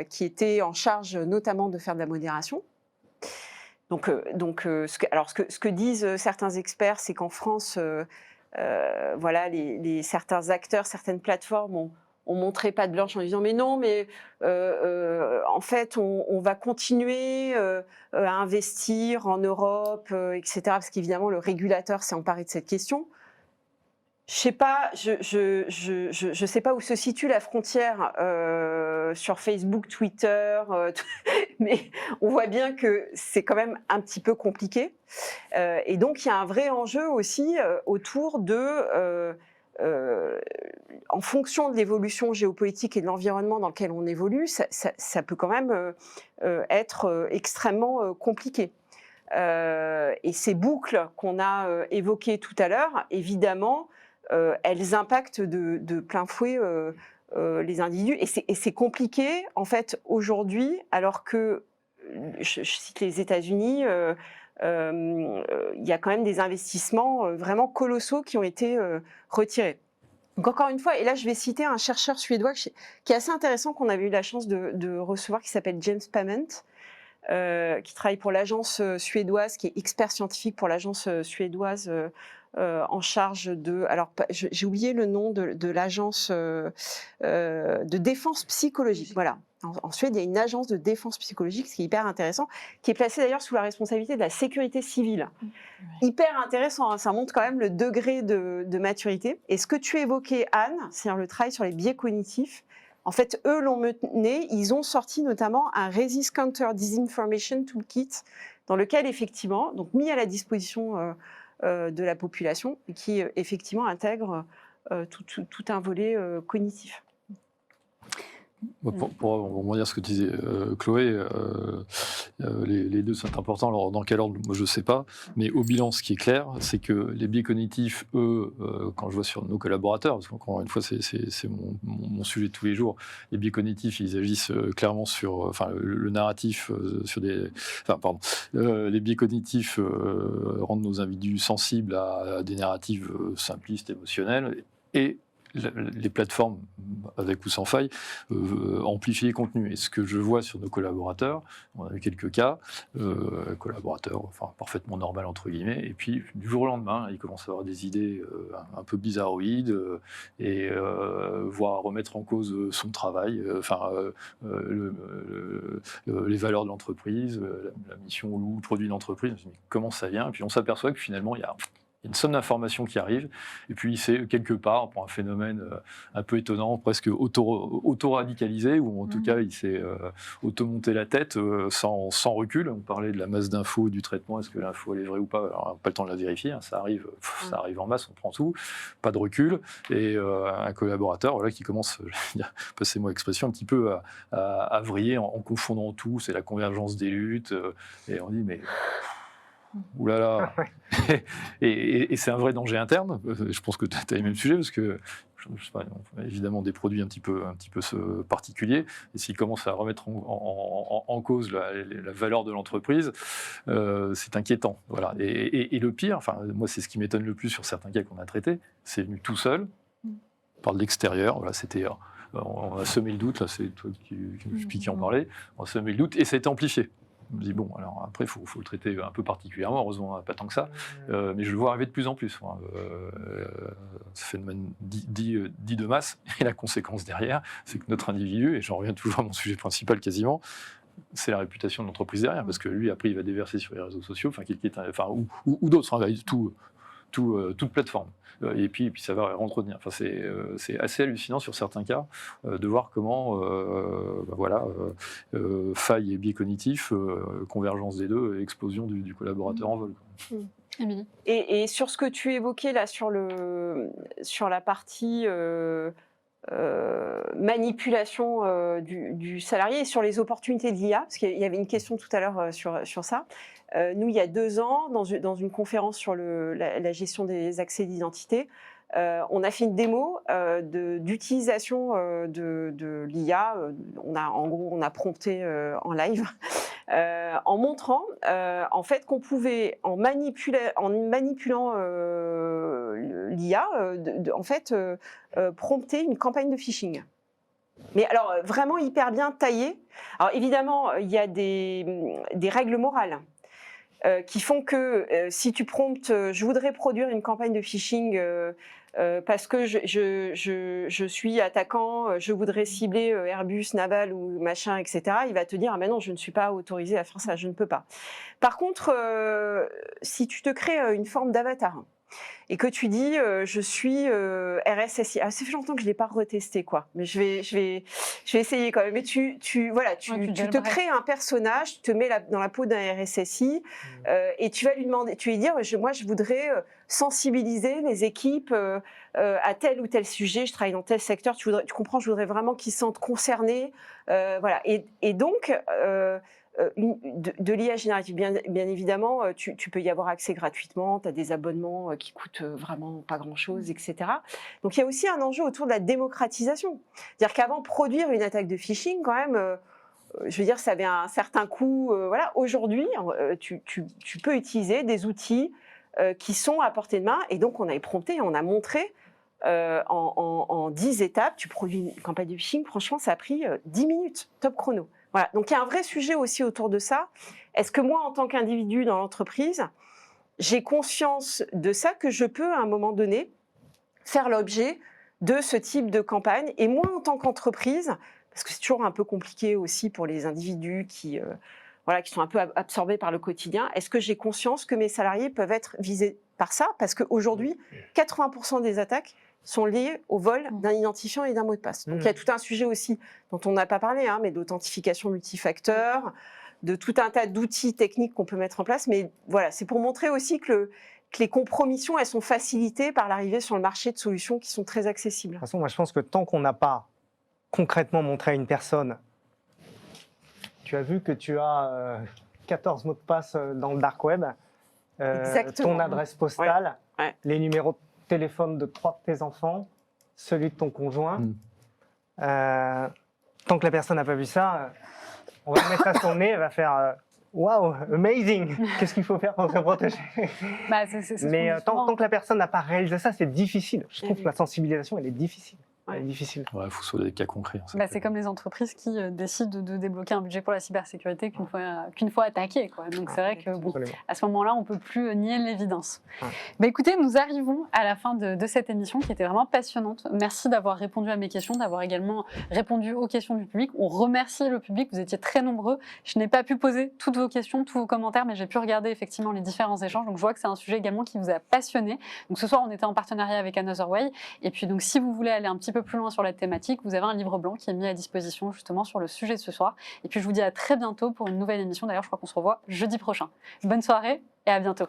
qui étaient en charge notamment de faire de la modération. Donc, ce que disent certains experts, c'est qu'en France, voilà, certains acteurs, certaines plateformes ont montré patte blanche en disant mais non, mais en fait, on va continuer à investir en Europe, etc. Parce qu'évidemment, le régulateur s'est emparé de cette question. Je sais pas, je sais pas où se situe la frontière sur Facebook, Twitter, mais on voit bien que c'est quand même un petit peu compliqué. Et donc il y a un vrai enjeu aussi autour de, en fonction de l'évolution géopolitique et de l'environnement dans lequel on évolue, ça peut quand même être extrêmement compliqué. Et ces boucles qu'on a évoquées tout à l'heure, évidemment, elles impactent de plein fouet les individus. Et c'est compliqué, en fait, aujourd'hui, alors que, je cite les États-Unis, il y a quand même des investissements vraiment colossaux qui ont été retirés. Donc encore une fois, et là je vais citer un chercheur suédois qui est assez intéressant, qu'on avait eu la chance de recevoir, qui s'appelle James Pament, qui travaille pour l'agence suédoise, qui est expert scientifique pour l'agence suédoise en charge de... Alors, j'ai oublié le nom de l'agence de défense psychologique. Voilà. En Suède, il y a une agence de défense psychologique, ce qui est hyper intéressant, qui est placée d'ailleurs sous la responsabilité de la sécurité civile. Ouais. Hyper intéressant, hein, ça montre quand même le degré de maturité. Et ce que tu évoquais, Anne, c'est-à-dire le travail sur les biais cognitifs, en fait, eux l'ont mené, ils ont sorti notamment un Resist Counter Disinformation Toolkit, dans lequel, effectivement, donc mis à la disposition de la population, qui effectivement intègre tout un volet cognitif. Pour rebondir sur ce que disait Chloé, les deux sont importants. Alors, dans quel ordre, moi je ne sais pas. Mais au bilan, ce qui est clair, c'est que les biais cognitifs, eux, quand je vois sur nos collaborateurs, parce qu'encore une fois, c'est mon sujet de tous les jours, les biais cognitifs, ils agissent clairement sur le narratif, sur des. Enfin, pardon. Les biais cognitifs rendent nos individus sensibles à des narratifs simplistes, émotionnels. Et les plateformes, avec ou sans faille, amplifient les contenus. Et ce que je vois sur nos collaborateurs, on a eu quelques cas, collaborateurs parfaitement normal entre guillemets, et puis du jour au lendemain, ils commencent à avoir des idées un peu bizarroïdes, et voire remettre en cause son travail, les valeurs de l'entreprise, la mission ou le produit de l'entreprise. Mais comment ça vient? Et puis on s'aperçoit que finalement, il y a une somme d'informations qui arrive, et puis c'est quelque part, pour un phénomène un peu étonnant, presque auto-radicalisé, ou en tout cas il s'est auto-monté la tête sans recul. On parlait de la masse d'infos, du traitement, est-ce que l'info elle est vraie ou pas? Alors, on n'a pas le temps de la vérifier, hein, ça arrive en masse, on prend tout, pas de recul, et un collaborateur voilà, qui commence, passez-moi l'expression, un petit peu à vriller en confondant tout, c'est la convergence des luttes, et on dit mais... Ouh là là. Et c'est un vrai danger interne. Je pense que tu as les mêmes sujets parce que je sais pas, on a évidemment des produits un petit peu particuliers. Et s'ils commencent à remettre en cause la valeur de l'entreprise, c'est inquiétant. Voilà. Et le pire, moi c'est ce qui m'étonne le plus sur certains cas qu'on a traités, c'est venu tout seul par l'extérieur. Voilà, c'était on a semé le doute. Là, c'est toi qui en parlais. On a semé le doute et ça a été amplifié. Je me dis, bon, alors après, il faut le traiter un peu particulièrement, heureusement, pas tant que ça, mais je le vois arriver de plus en plus. Ce phénomène dit de masse, et la conséquence derrière, c'est que notre individu, et j'en reviens toujours à mon sujet principal quasiment, c'est la réputation de l'entreprise derrière, parce que lui, après, il va déverser sur les réseaux sociaux, ou d'autres, toute plateforme. Et puis ça va entretenir. C'est assez hallucinant sur certains cas de voir comment, faille et biais cognitifs, convergence des deux, et explosion du collaborateur en vol. Émilie. Et sur ce que tu évoquais là, sur la partie manipulation du salarié et sur les opportunités de l'IA, parce qu'il y avait une question tout à l'heure sur ça. Nous, il y a 2 ans, dans une conférence sur la gestion des accès d'identité, on a fait une démo d'utilisation de l'IA. On a prompté en live en montrant en fait qu'on pouvait, en manipulant l'IA, en fait prompter une campagne de phishing. Mais alors vraiment hyper bien taillée. Alors évidemment, il y a des règles morales qui font que si tu promptes, je voudrais produire une campagne de phishing parce que je suis attaquant, je voudrais cibler Airbus, Naval ou machin, etc. Il va te dire ah ben non, je ne suis pas autorisé à faire ça, je ne peux pas. Par contre, si tu te crées une forme d'avatar et que tu dis je suis RSSI, ça fait longtemps que je l'ai pas retesté quoi, mais je vais essayer quand même. Mais tu te crées un personnage, tu te mets dans la peau d'un RSSI et tu vas lui demander, tu vas lui dire moi je voudrais sensibiliser mes équipes à tel ou tel sujet, je travaille dans tel secteur, tu comprends, je voudrais vraiment qu'ils se sentent concernés, voilà. Et donc de l'IA générative, bien évidemment, tu peux y avoir accès gratuitement, tu as des abonnements qui coûtent vraiment pas grand-chose, etc. Donc il y a aussi un enjeu autour de la démocratisation. C'est-à-dire qu'avant, produire une attaque de phishing, quand même, je veux dire, ça avait un certain coût. Voilà. Aujourd'hui, tu peux utiliser des outils qui sont à portée de main, et donc on a prompté, on a montré en 10 étapes, tu produis une campagne de phishing, franchement, ça a pris 10 minutes, top chrono. Voilà. Donc il y a un vrai sujet aussi autour de ça. Est-ce que moi, en tant qu'individu dans l'entreprise, j'ai conscience de ça, que je peux à un moment donné faire l'objet de ce type de campagne? Et moi, en tant qu'entreprise, parce que c'est toujours un peu compliqué aussi pour les individus qui sont un peu absorbés par le quotidien, est-ce que j'ai conscience que mes salariés peuvent être visés par ça? Parce qu'aujourd'hui, 80% des attaques sont liées au vol d'un identifiant et d'un mot de passe. Donc il y a tout un sujet aussi dont on n'a pas parlé, mais d'authentification multifacteur, de tout un tas d'outils techniques qu'on peut mettre en place. Mais voilà, c'est pour montrer aussi que les compromissions, elles sont facilitées par l'arrivée sur le marché de solutions qui sont très accessibles. De toute façon, moi je pense que tant qu'on n'a pas concrètement montrer à une personne, tu as vu que tu as 14 mots de passe dans le dark web, Exactement. ton adresse postale, Ouais. les numéros de téléphone de 3 de tes enfants, celui de ton conjoint. Tant que la personne n'a pas vu ça, on va mettre à son nez, elle va faire wow, amazing. Qu'est-ce qu'il faut faire pour se protéger? Bah, c'est ce qu'on Mais dit souvent. tant que la personne n'a pas réalisé ça, c'est difficile. Je trouve que la sensibilisation, elle est difficile. Elle est Ouais. difficile. Il faut soit des cas concrets. Hein, ça Bah, peut- c'est comme les entreprises qui décident de débloquer un budget pour la cybersécurité qu'une fois attaquées, quoi. Donc c'est vrai que bon, Absolument. à ce moment-là, on ne peut plus nier l'évidence. Ouais. Bah, écoutez, nous arrivons à la fin de cette émission qui était vraiment passionnante. Merci d'avoir répondu à mes questions, d'avoir également répondu aux questions du public. On remercie le public, vous étiez très nombreux. Je n'ai pas pu poser toutes vos questions, tous vos commentaires, mais j'ai pu regarder effectivement les différents échanges. Donc je vois que c'est un sujet également qui vous a passionné. Donc ce soir, on était en partenariat avec Another Way. Et puis donc si vous voulez aller un petit peu plus loin sur la thématique, vous avez un livre blanc qui est mis à disposition justement sur le sujet de ce soir. Et puis je vous dis à très bientôt pour une nouvelle émission. D'ailleurs, je crois qu'on se revoit jeudi prochain. Bonne soirée et à bientôt.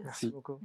Merci beaucoup.